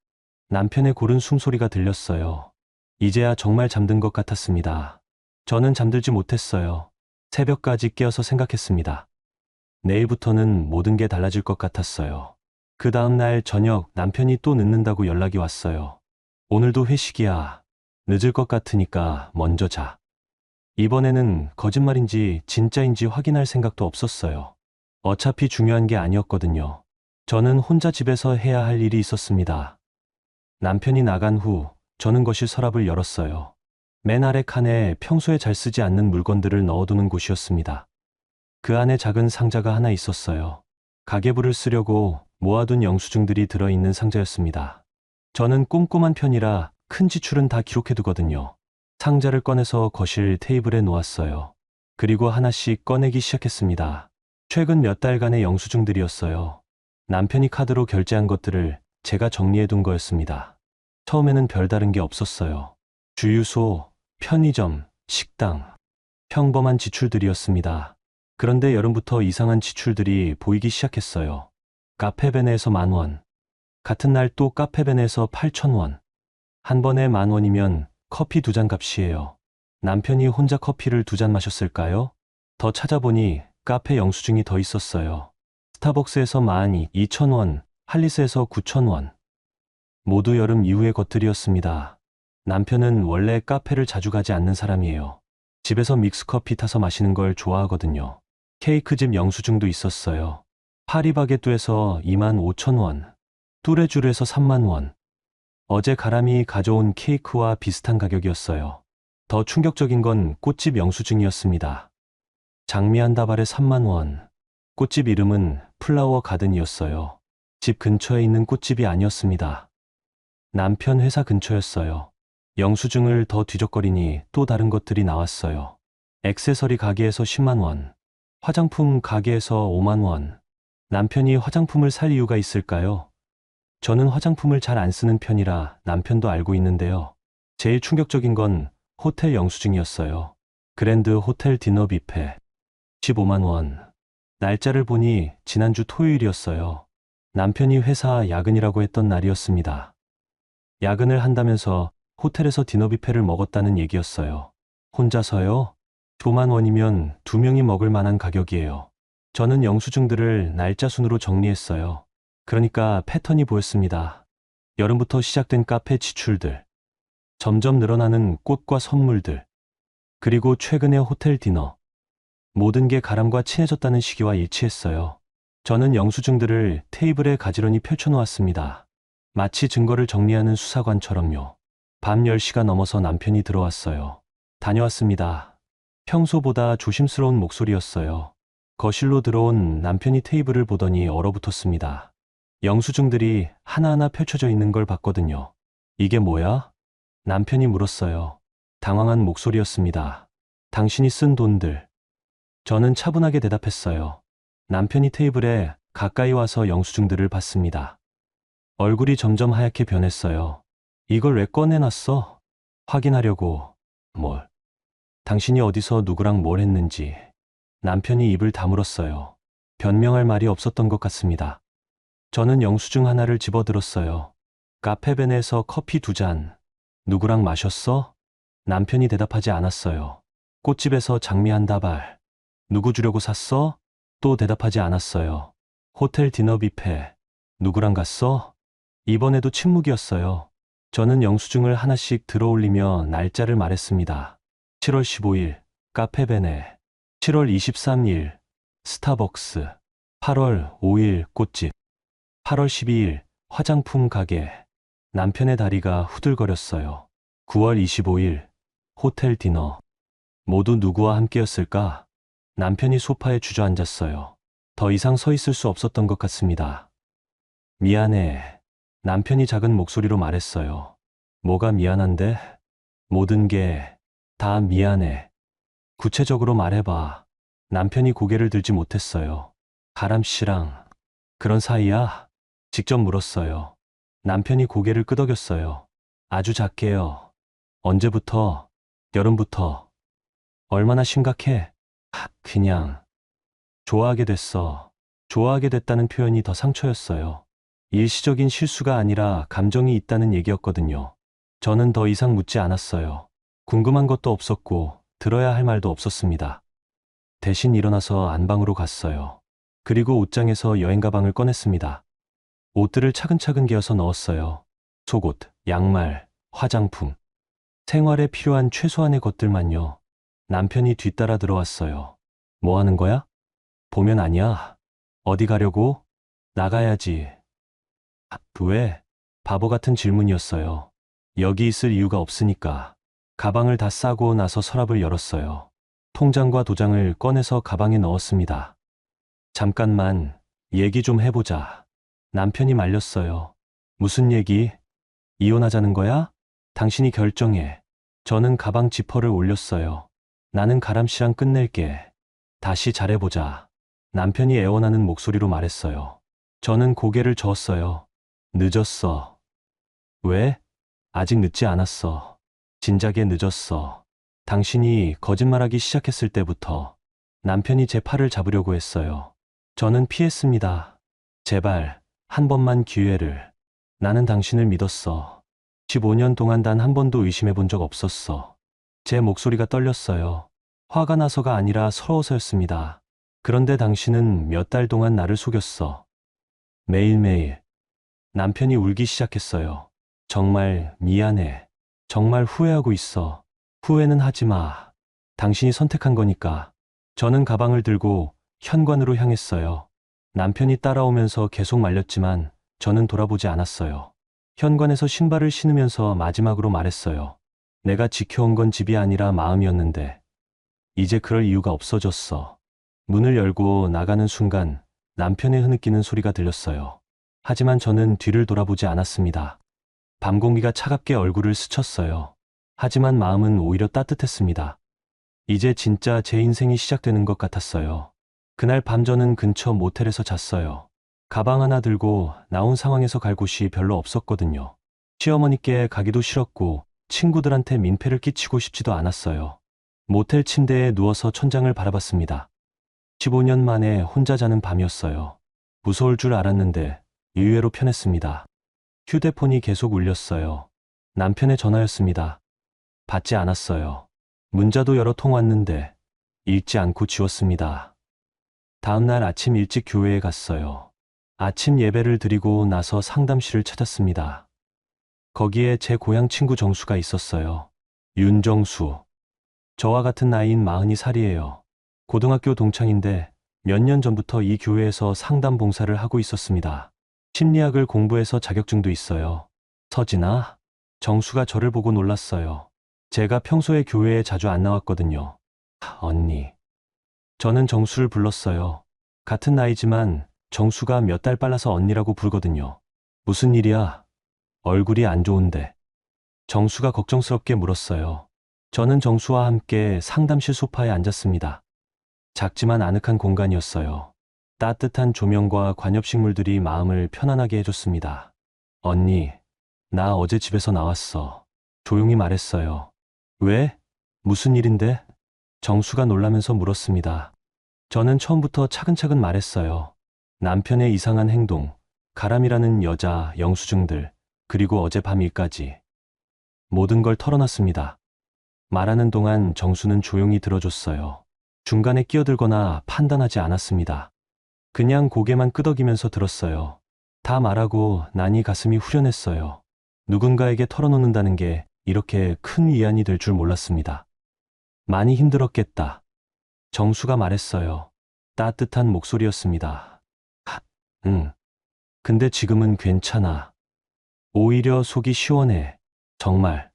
남편의 고른 숨소리가 들렸어요. 이제야 정말 잠든 것 같았습니다. 저는 잠들지 못했어요. 새벽까지 깨어서 생각했습니다. 내일부터는 모든 게 달라질 것 같았어요. 그 다음날 저녁 남편이 또 늦는다고 연락이 왔어요. 오늘도 회식이야. 늦을 것 같으니까 먼저 자. 이번에는 거짓말인지 진짜인지 확인할 생각도 없었어요. 어차피 중요한 게 아니었거든요. 저는 혼자 집에서 해야 할 일이 있었습니다. 남편이 나간 후 저는 거실 서랍을 열었어요. 맨 아래 칸에 평소에 잘 쓰지 않는 물건들을 넣어두는 곳이었습니다. 그 안에 작은 상자가 하나 있었어요. 가계부를 쓰려고 모아둔 영수증들이 들어있는 상자였습니다. 저는 꼼꼼한 편이라 큰 지출은 다 기록해두거든요. 상자를 꺼내서 거실 테이블에 놓았어요. 그리고 하나씩 꺼내기 시작했습니다. 최근 몇 달간의 영수증들이었어요. 남편이 카드로 결제한 것들을 제가 정리해둔 거였습니다. 처음에는 별다른 게 없었어요. 주유소, 편의점, 식당, 평범한 지출들이었습니다. 그런데 여름부터 이상한 지출들이 보이기 시작했어요. 카페베네에서 10,000원, 같은 날 또 카페베네에서 8,000원. 한 번에 10,000원이면 커피 2잔 값이에요. 남편이 혼자 커피를 2잔 마셨을까요? 더 찾아보니 카페 영수증이 더 있었어요. 스타벅스에서 12,000원, 할리스에서 9,000원. 모두 여름 이후의 것들이었습니다. 남편은 원래 카페를 자주 가지 않는 사람이에요. 집에서 믹스커피 타서 마시는 걸 좋아하거든요. 케이크집 영수증도 있었어요. 파리바게뚜에서 25,000원, 뚜레쥬르에서 30,000원. 어제 가람이 가져온 케이크와 비슷한 가격이었어요. 더 충격적인 건 꽃집 영수증이었습니다. 장미 한 다발에 30,000원. 꽃집 이름은 플라워 가든이었어요. 집 근처에 있는 꽃집이 아니었습니다. 남편 회사 근처였어요. 영수증을 더 뒤적거리니 또 다른 것들이 나왔어요. 액세서리 가게에서 100,000원, 화장품 가게에서 50,000원. 남편이 화장품을 살 이유가 있을까요? 저는 화장품을 잘 안 쓰는 편이라 남편도 알고 있는데요. 제일 충격적인 건 호텔 영수증이었어요. 그랜드 호텔 디너 뷔페 15,000원. 날짜를 보니 지난주 토요일이었어요. 남편이 회사 야근이라고 했던 날이었습니다. 야근을 한다면서 호텔에서 디너 뷔페를 먹었다는 얘기였어요. 혼자서요? 50,000원이면 2명이 먹을 만한 가격이에요. 저는 영수증들을 날짜 순으로 정리했어요. 그러니까 패턴이 보였습니다. 여름부터 시작된 카페 지출들, 점점 늘어나는 꽃과 선물들, 그리고 최근의 호텔 디너. 모든 게 가람과 친해졌다는 시기와 일치했어요. 저는 영수증들을 테이블에 가지런히 펼쳐놓았습니다. 마치 증거를 정리하는 수사관처럼요. 밤 10시가 넘어서 남편이 들어왔어요. 다녀왔습니다. 평소보다 조심스러운 목소리였어요. 거실로 들어온 남편이 테이블을 보더니 얼어붙었습니다. 영수증들이 하나하나 펼쳐져 있는 걸 봤거든요. 이게 뭐야? 남편이 물었어요. 당황한 목소리였습니다. 당신이 쓴 돈들. 저는 차분하게 대답했어요. 남편이 테이블에 가까이 와서 영수증들을 봤습니다. 얼굴이 점점 하얗게 변했어요. 이걸 왜 꺼내놨어? 확인하려고. 뭘? 당신이 어디서 누구랑 뭘 했는지. 남편이 입을 다물었어요. 변명할 말이 없었던 것 같습니다. 저는 영수증 하나를 집어들었어요. 카페벤에서 커피 2잔. 누구랑 마셨어? 남편이 대답하지 않았어요. 꽃집에서 장미 한 다발. 누구 주려고 샀어? 또 대답하지 않았어요. 호텔 디너 뷔페. 누구랑 갔어? 이번에도 침묵이었어요. 저는 영수증을 하나씩 들어올리며 날짜를 말했습니다. 7월 15일, 카페베네. 7월 23일, 스타벅스. 8월 5일, 꽃집. 8월 12일, 화장품 가게. 남편의 다리가 후들거렸어요. 9월 25일, 호텔 디너. 모두 누구와 함께였을까? 남편이 소파에 주저앉았어요. 더 이상 서 있을 수 없었던 것 같습니다. 미안해. 남편이 작은 목소리로 말했어요. 뭐가 미안한데? 모든 게 다 미안해. 구체적으로 말해봐. 남편이 고개를 들지 못했어요. 가람 씨랑 그런 사이야? 직접 물었어요. 남편이 고개를 끄덕였어요. 아주 작게요. 언제부터? 여름부터. 얼마나 심각해? 그냥 좋아하게 됐어. 좋아하게 됐다는 표현이 더 상처였어요. 일시적인 실수가 아니라 감정이 있다는 얘기였거든요. 저는 더 이상 묻지 않았어요. 궁금한 것도 없었고 들어야 할 말도 없었습니다. 대신 일어나서 안방으로 갔어요. 그리고 옷장에서 여행 가방을 꺼냈습니다. 옷들을 차근차근 개어서 넣었어요. 속옷, 양말, 화장품. 생활에 필요한 최소한의 것들만요. 남편이 뒤따라 들어왔어요. 뭐 하는 거야? 보면 아니야. 어디 가려고? 나가야지. 왜? 바보 같은 질문이었어요. 여기 있을 이유가 없으니까. 가방을 다 싸고 나서 서랍을 열었어요. 통장과 도장을 꺼내서 가방에 넣었습니다. 잠깐만, 얘기 좀 해보자. 남편이 말렸어요. 무슨 얘기? 이혼하자는 거야? 당신이 결정해. 저는 가방 지퍼를 올렸어요. 나는 가람 씨랑 끝낼게. 다시 잘해보자. 남편이 애원하는 목소리로 말했어요. 저는 고개를 저었어요. 늦었어. 왜? 아직 늦지 않았어. 진작에 늦었어. 당신이 거짓말하기 시작했을 때부터 남편이 제 팔을 잡으려고 했어요. 저는 피했습니다. 제발, 한 번만 기회를. 나는 당신을 믿었어. 15년 동안 단 한 번도 의심해 본 적 없었어. 제 목소리가 떨렸어요. 화가 나서가 아니라 서러워서였습니다. 그런데 당신은 몇 달 동안 나를 속였어. 매일매일. 남편이 울기 시작했어요. 정말 미안해. 정말 후회하고 있어. 후회는 하지 마. 당신이 선택한 거니까. 저는 가방을 들고 현관으로 향했어요. 남편이 따라오면서 계속 말렸지만 저는 돌아보지 않았어요. 현관에서 신발을 신으면서 마지막으로 말했어요. 내가 지켜온 건 집이 아니라 마음이었는데 이제 그럴 이유가 없어졌어. 문을 열고 나가는 순간 남편의 흐느끼는 소리가 들렸어요. 하지만 저는 뒤를 돌아보지 않았습니다. 밤 공기가 차갑게 얼굴을 스쳤어요. 하지만 마음은 오히려 따뜻했습니다. 이제 진짜 제 인생이 시작되는 것 같았어요. 그날 밤 저는 근처 모텔에서 잤어요. 가방 하나 들고 나온 상황에서 갈 곳이 별로 없었거든요. 시어머니께 가기도 싫었고 친구들한테 민폐를 끼치고 싶지도 않았어요. 모텔 침대에 누워서 천장을 바라봤습니다. 15년 만에 혼자 자는 밤이었어요. 무서울 줄 알았는데 의외로 편했습니다. 휴대폰이 계속 울렸어요. 남편의 전화였습니다. 받지 않았어요. 문자도 여러 통 왔는데 읽지 않고 지웠습니다. 다음 날 아침 일찍 교회에 갔어요. 아침 예배를 드리고 나서 상담실을 찾았습니다. 거기에 제 고향 친구 정수가 있었어요. 윤정수. 저와 같은 나이인 40살이에요. 고등학교 동창인데 몇 년 전부터 이 교회에서 상담 봉사를 하고 있었습니다. 심리학을 공부해서 자격증도 있어요. 서진아? 정수가 저를 보고 놀랐어요. 제가 평소에 교회에 자주 안 나왔거든요. 언니. 저는 정수를 불렀어요. 같은 나이지만 정수가 몇 달 빨라서 언니라고 부르거든요. 무슨 일이야? 얼굴이 안 좋은데. 정수가 걱정스럽게 물었어요. 저는 정수와 함께 상담실 소파에 앉았습니다. 작지만 아늑한 공간이었어요. 따뜻한 조명과 관엽식물들이 마음을 편안하게 해줬습니다. 언니, 나 어제 집에서 나왔어. 조용히 말했어요. 왜? 무슨 일인데? 정수가 놀라면서 물었습니다. 저는 처음부터 차근차근 말했어요. 남편의 이상한 행동, 가람이라는 여자, 영수증들, 그리고 어젯밤 일까지. 모든 걸 털어놨습니다. 말하는 동안 정수는 조용히 들어줬어요. 중간에 끼어들거나 판단하지 않았습니다. 그냥 고개만 끄덕이면서 들었어요. 다 말하고 나니 가슴이 후련했어요. 누군가에게 털어놓는다는 게 이렇게 큰 위안이 될 줄 몰랐습니다. 많이 힘들었겠다. 정수가 말했어요. 따뜻한 목소리였습니다. 응. 근데 지금은 괜찮아. 오히려 속이 시원해. 정말.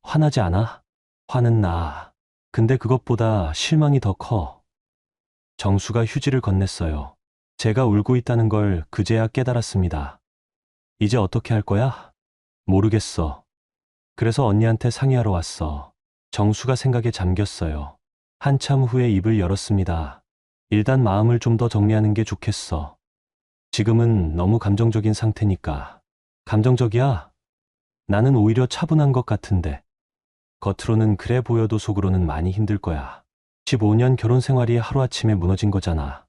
화나지 않아? 화는 나. 근데 그것보다 실망이 더 커. 정수가 휴지를 건넸어요. 제가 울고 있다는 걸 그제야 깨달았습니다. 이제 어떻게 할 거야? 모르겠어. 그래서 언니한테 상의하러 왔어. 정수가 생각에 잠겼어요. 한참 후에 입을 열었습니다. 일단 마음을 좀 더 정리하는 게 좋겠어. 지금은 너무 감정적인 상태니까. 감정적이야? 나는 오히려 차분한 것 같은데. 겉으로는 그래 보여도 속으로는 많이 힘들 거야. 15년 결혼 생활이 하루아침에 무너진 거잖아.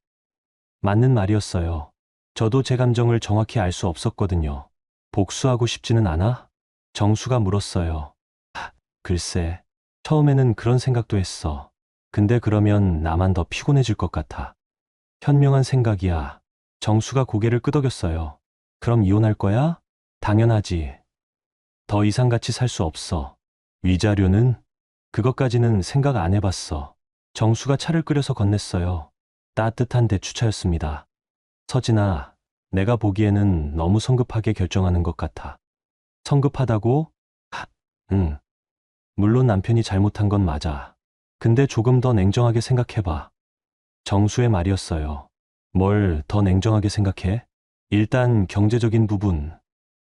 맞는 말이었어요. 저도 제 감정을 정확히 알 수 없었거든요. 복수하고 싶지는 않아? 정수가 물었어요. 글쎄, 처음에는 그런 생각도 했어. 근데 그러면 나만 더 피곤해질 것 같아. 현명한 생각이야. 정수가 고개를 끄덕였어요. 그럼 이혼할 거야? 당연하지. 더 이상 같이 살 수 없어. 위자료는? 그것까지는 생각 안 해봤어. 정수가 차를 끓여서 건넸어요. 따뜻한 대추차였습니다. 서진아, 내가 보기에는 너무 성급하게 결정하는 것 같아. 성급하다고? 응. 물론 남편이 잘못한 건 맞아. 근데 조금 더 냉정하게 생각해봐. 정수의 말이었어요. 뭘 더 냉정하게 생각해? 일단 경제적인 부분.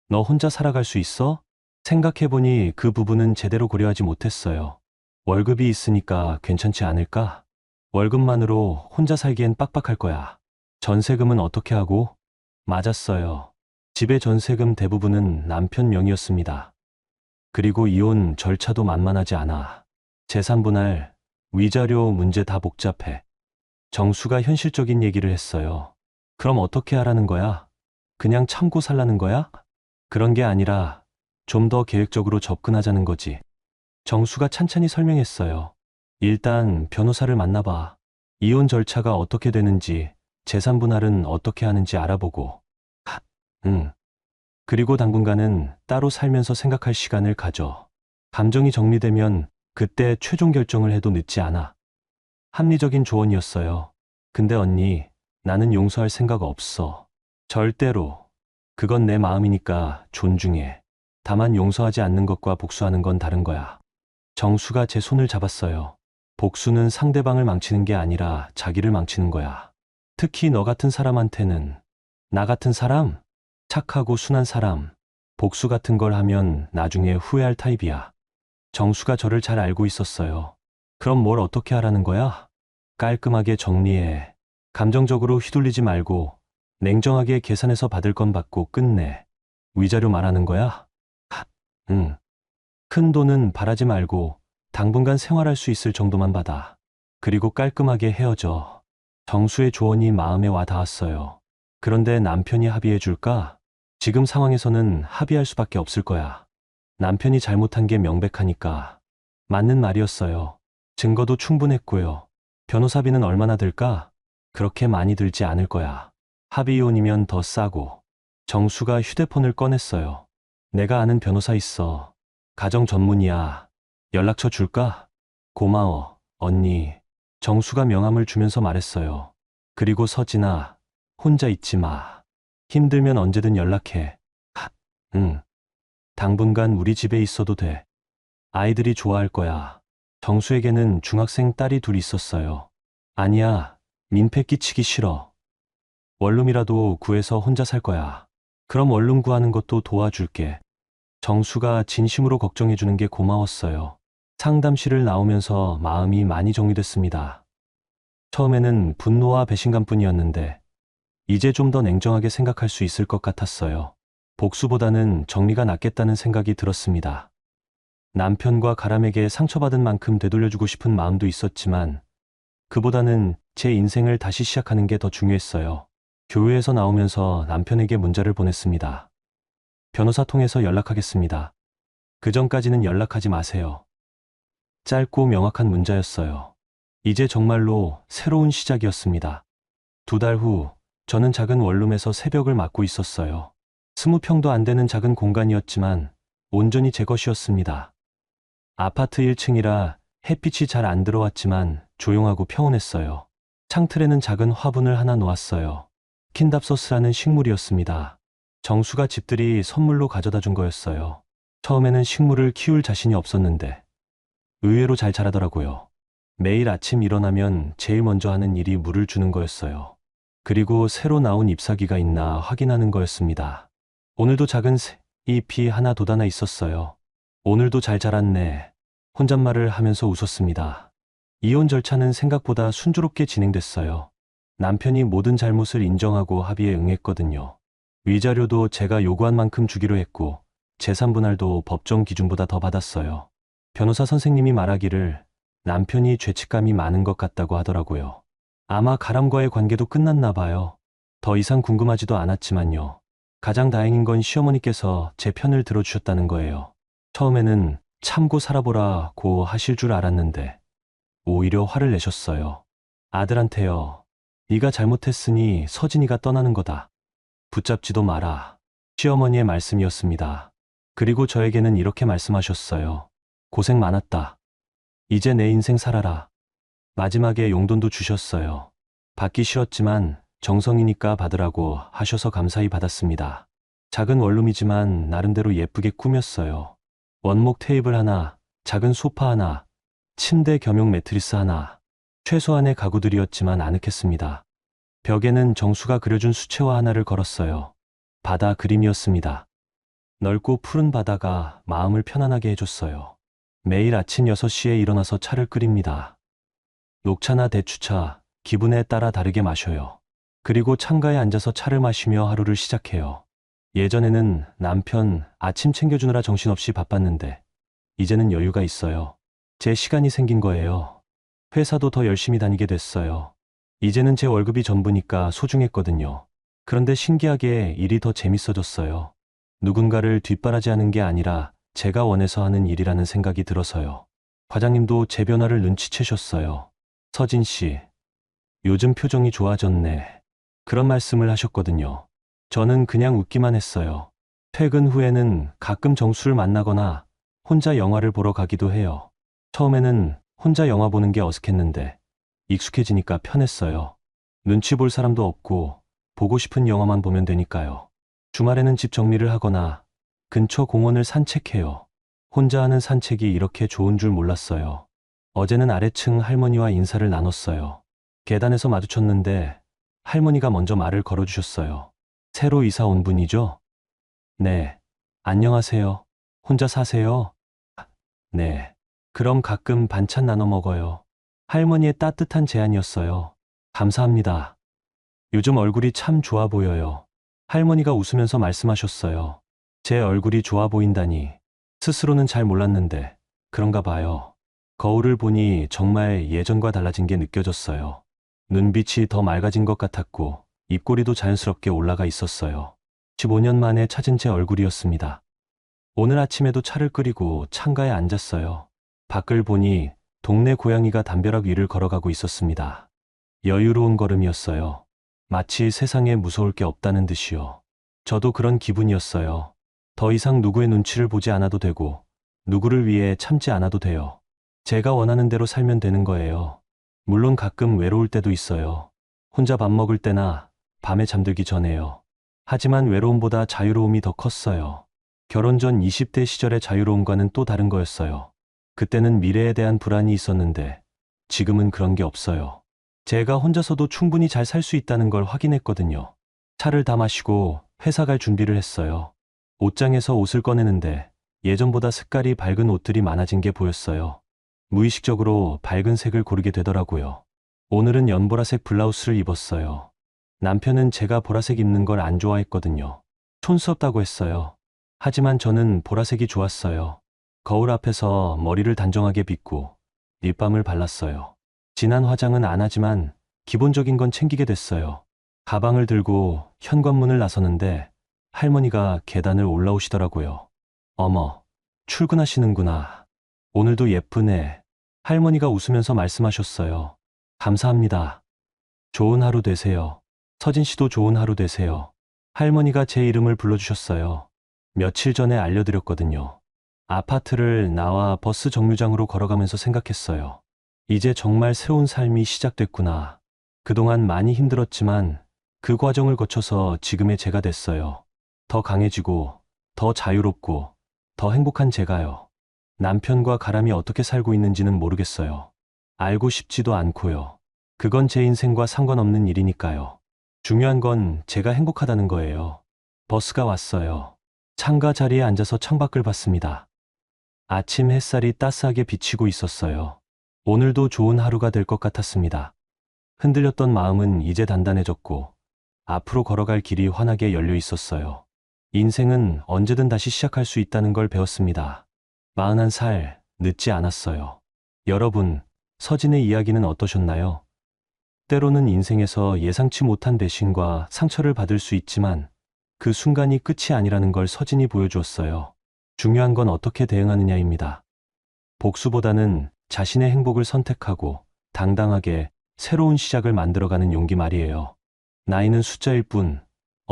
너 혼자 살아갈 수 있어? 생각해보니 그 부분은 제대로 고려하지 못했어요. 월급이 있으니까 괜찮지 않을까? 월급만으로 혼자 살기엔 빡빡할 거야. 전세금은 어떻게 하고? 맞았어요. 집의 전세금 대부분은 남편 명의였습니다. 그리고 이혼 절차도 만만하지 않아. 재산 분할, 위자료 문제 다 복잡해. 정수가 현실적인 얘기를 했어요. 그럼 어떻게 하라는 거야? 그냥 참고 살라는 거야? 그런 게 아니라 좀 더 계획적으로 접근하자는 거지. 정수가 찬찬히 설명했어요. 일단 변호사를 만나봐. 이혼 절차가 어떻게 되는지, 재산 분할은 어떻게 하는지 알아보고. 응. 그리고 당분간은 따로 살면서 생각할 시간을 가져. 감정이 정리되면 그때 최종 결정을 해도 늦지 않아. 합리적인 조언이었어요. 근데 언니, 나는 용서할 생각 없어. 절대로. 그건 내 마음이니까 존중해. 다만 용서하지 않는 것과 복수하는 건 다른 거야. 정수가 제 손을 잡았어요. 복수는 상대방을 망치는 게 아니라 자기를 망치는 거야. 특히 너 같은 사람한테는. 나 같은 사람? 착하고 순한 사람. 복수 같은 걸 하면 나중에 후회할 타입이야. 정수가 저를 잘 알고 있었어요. 그럼 뭘 어떻게 하라는 거야? 깔끔하게 정리해. 감정적으로 휘둘리지 말고 냉정하게 계산해서 받을 건 받고 끝내. 위자료 말하는 거야? 응. 큰 돈은 바라지 말고 당분간 생활할 수 있을 정도만 받아. 그리고 깔끔하게 헤어져. 정수의 조언이 마음에 와 닿았어요. 그런데 남편이 합의해 줄까? 지금 상황에서는 합의할 수밖에 없을 거야. 남편이 잘못한 게 명백하니까. 맞는 말이었어요. 증거도 충분했고요. 변호사비는 얼마나 들까? 그렇게 많이 들지 않을 거야. 합의 이혼이면 더 싸고. 정수가 휴대폰을 꺼냈어요. 내가 아는 변호사 있어. 가정 전문이야. 연락처 줄까? 고마워, 언니. 정수가 명함을 주면서 말했어요. 그리고 서진아, 혼자 있지 마. 힘들면 언제든 연락해. 응. 당분간 우리 집에 있어도 돼. 아이들이 좋아할 거야. 정수에게는 중학생 딸이 둘 있었어요. 아니야, 민폐 끼치기 싫어. 원룸이라도 구해서 혼자 살 거야. 그럼 원룸 구하는 것도 도와줄게. 정수가 진심으로 걱정해주는 게 고마웠어요. 상담실을 나오면서 마음이 많이 정리됐습니다. 처음에는 분노와 배신감뿐이었는데, 이제 좀 더 냉정하게 생각할 수 있을 것 같았어요. 복수보다는 정리가 낫겠다는 생각이 들었습니다. 남편과 가람에게 상처받은 만큼 되돌려주고 싶은 마음도 있었지만, 그보다는 제 인생을 다시 시작하는 게 더 중요했어요. 교회에서 나오면서 남편에게 문자를 보냈습니다. 변호사 통해서 연락하겠습니다. 그 전까지는 연락하지 마세요. 짧고 명확한 문자였어요. 이제 정말로 새로운 시작이었습니다. 2달 후, 저는 작은 원룸에서 새벽을 맞고 있었어요. 20평도 안 되는 작은 공간이었지만 온전히 제 것이었습니다. 아파트 1층이라 햇빛이 잘 안 들어왔지만 조용하고 평온했어요. 창틀에는 작은 화분을 하나 놓았어요. 킨답소스라는 식물이었습니다. 정수가 집들이 선물로 가져다 준 거였어요. 처음에는 식물을 키울 자신이 없었는데 의외로 잘 자라더라고요. 매일 아침 일어나면 제일 먼저 하는 일이 물을 주는 거였어요. 그리고 새로 나온 잎사귀가 있나 확인하는 거였습니다. 오늘도 작은 잎이 하나 돋아나 있었어요. 오늘도 잘 자랐네. 혼잣말을 하면서 웃었습니다. 이혼 절차는 생각보다 순조롭게 진행됐어요. 남편이 모든 잘못을 인정하고 합의에 응했거든요. 위자료도 제가 요구한 만큼 주기로 했고 재산 분할도 법정 기준보다 더 받았어요. 변호사 선생님이 말하기를 남편이 죄책감이 많은 것 같다고 하더라고요. 아마 가람과의 관계도 끝났나 봐요. 더 이상 궁금하지도 않았지만요. 가장 다행인 건 시어머니께서 제 편을 들어주셨다는 거예요. 처음에는 참고 살아보라고 하실 줄 알았는데 오히려 화를 내셨어요. 아들한테요. 네가 잘못했으니 서진이가 떠나는 거다. 붙잡지도 마라. 시어머니의 말씀이었습니다. 그리고 저에게는 이렇게 말씀하셨어요. 고생 많았다. 이제 내 인생 살아라. 마지막에 용돈도 주셨어요. 받기 싫었지만 정성이니까 받으라고 하셔서 감사히 받았습니다. 작은 원룸이지만 나름대로 예쁘게 꾸몄어요. 원목 테이블 하나, 작은 소파 하나, 침대 겸용 매트리스 하나. 최소한의 가구들이었지만 아늑했습니다. 벽에는 정수가 그려준 수채화 하나를 걸었어요. 바다 그림이었습니다. 넓고 푸른 바다가 마음을 편안하게 해줬어요. 매일 아침 6시에 일어나서 차를 끓입니다. 녹차나 대추차, 기분에 따라 다르게 마셔요. 그리고 창가에 앉아서 차를 마시며 하루를 시작해요. 예전에는 남편 아침 챙겨주느라 정신없이 바빴는데 이제는 여유가 있어요. 제 시간이 생긴 거예요. 회사도 더 열심히 다니게 됐어요. 이제는 제 월급이 전부니까 소중했거든요. 그런데 신기하게 일이 더 재밌어졌어요. 누군가를 뒷바라지하는 게 아니라 제가 원해서 하는 일이라는 생각이 들어서요. 과장님도 제 변화를 눈치채셨어요. 서진 씨, 요즘 표정이 좋아졌네. 그런 말씀을 하셨거든요. 저는 그냥 웃기만 했어요. 퇴근 후에는 가끔 정수를 만나거나 혼자 영화를 보러 가기도 해요. 처음에는 혼자 영화 보는 게 어색했는데 익숙해지니까 편했어요. 눈치 볼 사람도 없고 보고 싶은 영화만 보면 되니까요. 주말에는 집 정리를 하거나 근처 공원을 산책해요. 혼자 하는 산책이 이렇게 좋은 줄 몰랐어요. 어제는 아래층 할머니와 인사를 나눴어요. 계단에서 마주쳤는데 할머니가 먼저 말을 걸어주셨어요. 새로 이사 온 분이죠? 네. 안녕하세요. 혼자 사세요? 네. 그럼 가끔 반찬 나눠 먹어요. 할머니의 따뜻한 제안이었어요. 감사합니다. 요즘 얼굴이 참 좋아 보여요. 할머니가 웃으면서 말씀하셨어요. 제 얼굴이 좋아 보인다니. 스스로는 잘 몰랐는데 그런가 봐요. 거울을 보니 정말 예전과 달라진 게 느껴졌어요. 눈빛이 더 맑아진 것 같았고 입꼬리도 자연스럽게 올라가 있었어요. 15년 만에 찾은 제 얼굴이었습니다. 오늘 아침에도 차를 끓이고 창가에 앉았어요. 밖을 보니 동네 고양이가 담벼락 위를 걸어가고 있었습니다. 여유로운 걸음이었어요. 마치 세상에 무서울 게 없다는 듯이요. 저도 그런 기분이었어요. 더 이상 누구의 눈치를 보지 않아도 되고 누구를 위해 참지 않아도 돼요. 제가 원하는 대로 살면 되는 거예요. 물론 가끔 외로울 때도 있어요. 혼자 밥 먹을 때나 밤에 잠들기 전에요. 하지만 외로움보다 자유로움이 더 컸어요. 결혼 전 20대 시절의 자유로움과는 또 다른 거였어요. 그때는 미래에 대한 불안이 있었는데 지금은 그런 게 없어요. 제가 혼자서도 충분히 잘 살 수 있다는 걸 확인했거든요. 차를 다 마시고 회사 갈 준비를 했어요. 옷장에서 옷을 꺼내는데 예전보다 색깔이 밝은 옷들이 많아진 게 보였어요. 무의식적으로 밝은 색을 고르게 되더라고요. 오늘은 연보라색 블라우스를 입었어요. 남편은 제가 보라색 입는 걸 안 좋아했거든요. 촌스럽다고 했어요. 하지만 저는 보라색이 좋았어요. 거울 앞에서 머리를 단정하게 빗고 립밤을 발랐어요. 진한 화장은 안 하지만 기본적인 건 챙기게 됐어요. 가방을 들고 현관문을 나서는데 할머니가 계단을 올라오시더라고요. 어머, 출근하시는구나. 오늘도 예쁘네. 할머니가 웃으면서 말씀하셨어요. 감사합니다. 좋은 하루 되세요. 서진 씨도 좋은 하루 되세요. 할머니가 제 이름을 불러주셨어요. 며칠 전에 알려드렸거든요. 아파트를 나와 버스 정류장으로 걸어가면서 생각했어요. 이제 정말 새로운 삶이 시작됐구나. 그동안 많이 힘들었지만 그 과정을 거쳐서 지금의 제가 됐어요. 더 강해지고, 더 자유롭고, 더 행복한 제가요. 남편과 가람이 어떻게 살고 있는지는 모르겠어요. 알고 싶지도 않고요. 그건 제 인생과 상관없는 일이니까요. 중요한 건 제가 행복하다는 거예요. 버스가 왔어요. 창가 자리에 앉아서 창밖을 봤습니다. 아침 햇살이 따스하게 비치고 있었어요. 오늘도 좋은 하루가 될 것 같았습니다. 흔들렸던 마음은 이제 단단해졌고 앞으로 걸어갈 길이 환하게 열려 있었어요. 인생은 언제든 다시 시작할 수 있다는 걸 배웠습니다. 41살, 늦지 않았어요. 여러분, 서진의 이야기는 어떠셨나요? 때로는 인생에서 예상치 못한 배신과 상처를 받을 수 있지만 그 순간이 끝이 아니라는 걸 서진이 보여주었어요. 중요한 건 어떻게 대응하느냐입니다. 복수보다는 자신의 행복을 선택하고 당당하게 새로운 시작을 만들어가는 용기 말이에요. 나이는 숫자일 뿐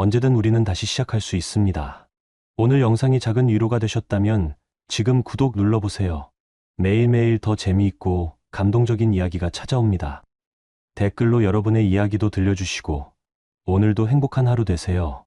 언제든 우리는 다시 시작할 수 있습니다. 오늘 영상이 작은 위로가 되셨다면 지금 구독 눌러보세요. 매일매일 더 재미있고 감동적인 이야기가 찾아옵니다. 댓글로 여러분의 이야기도 들려주시고 오늘도 행복한 하루 되세요.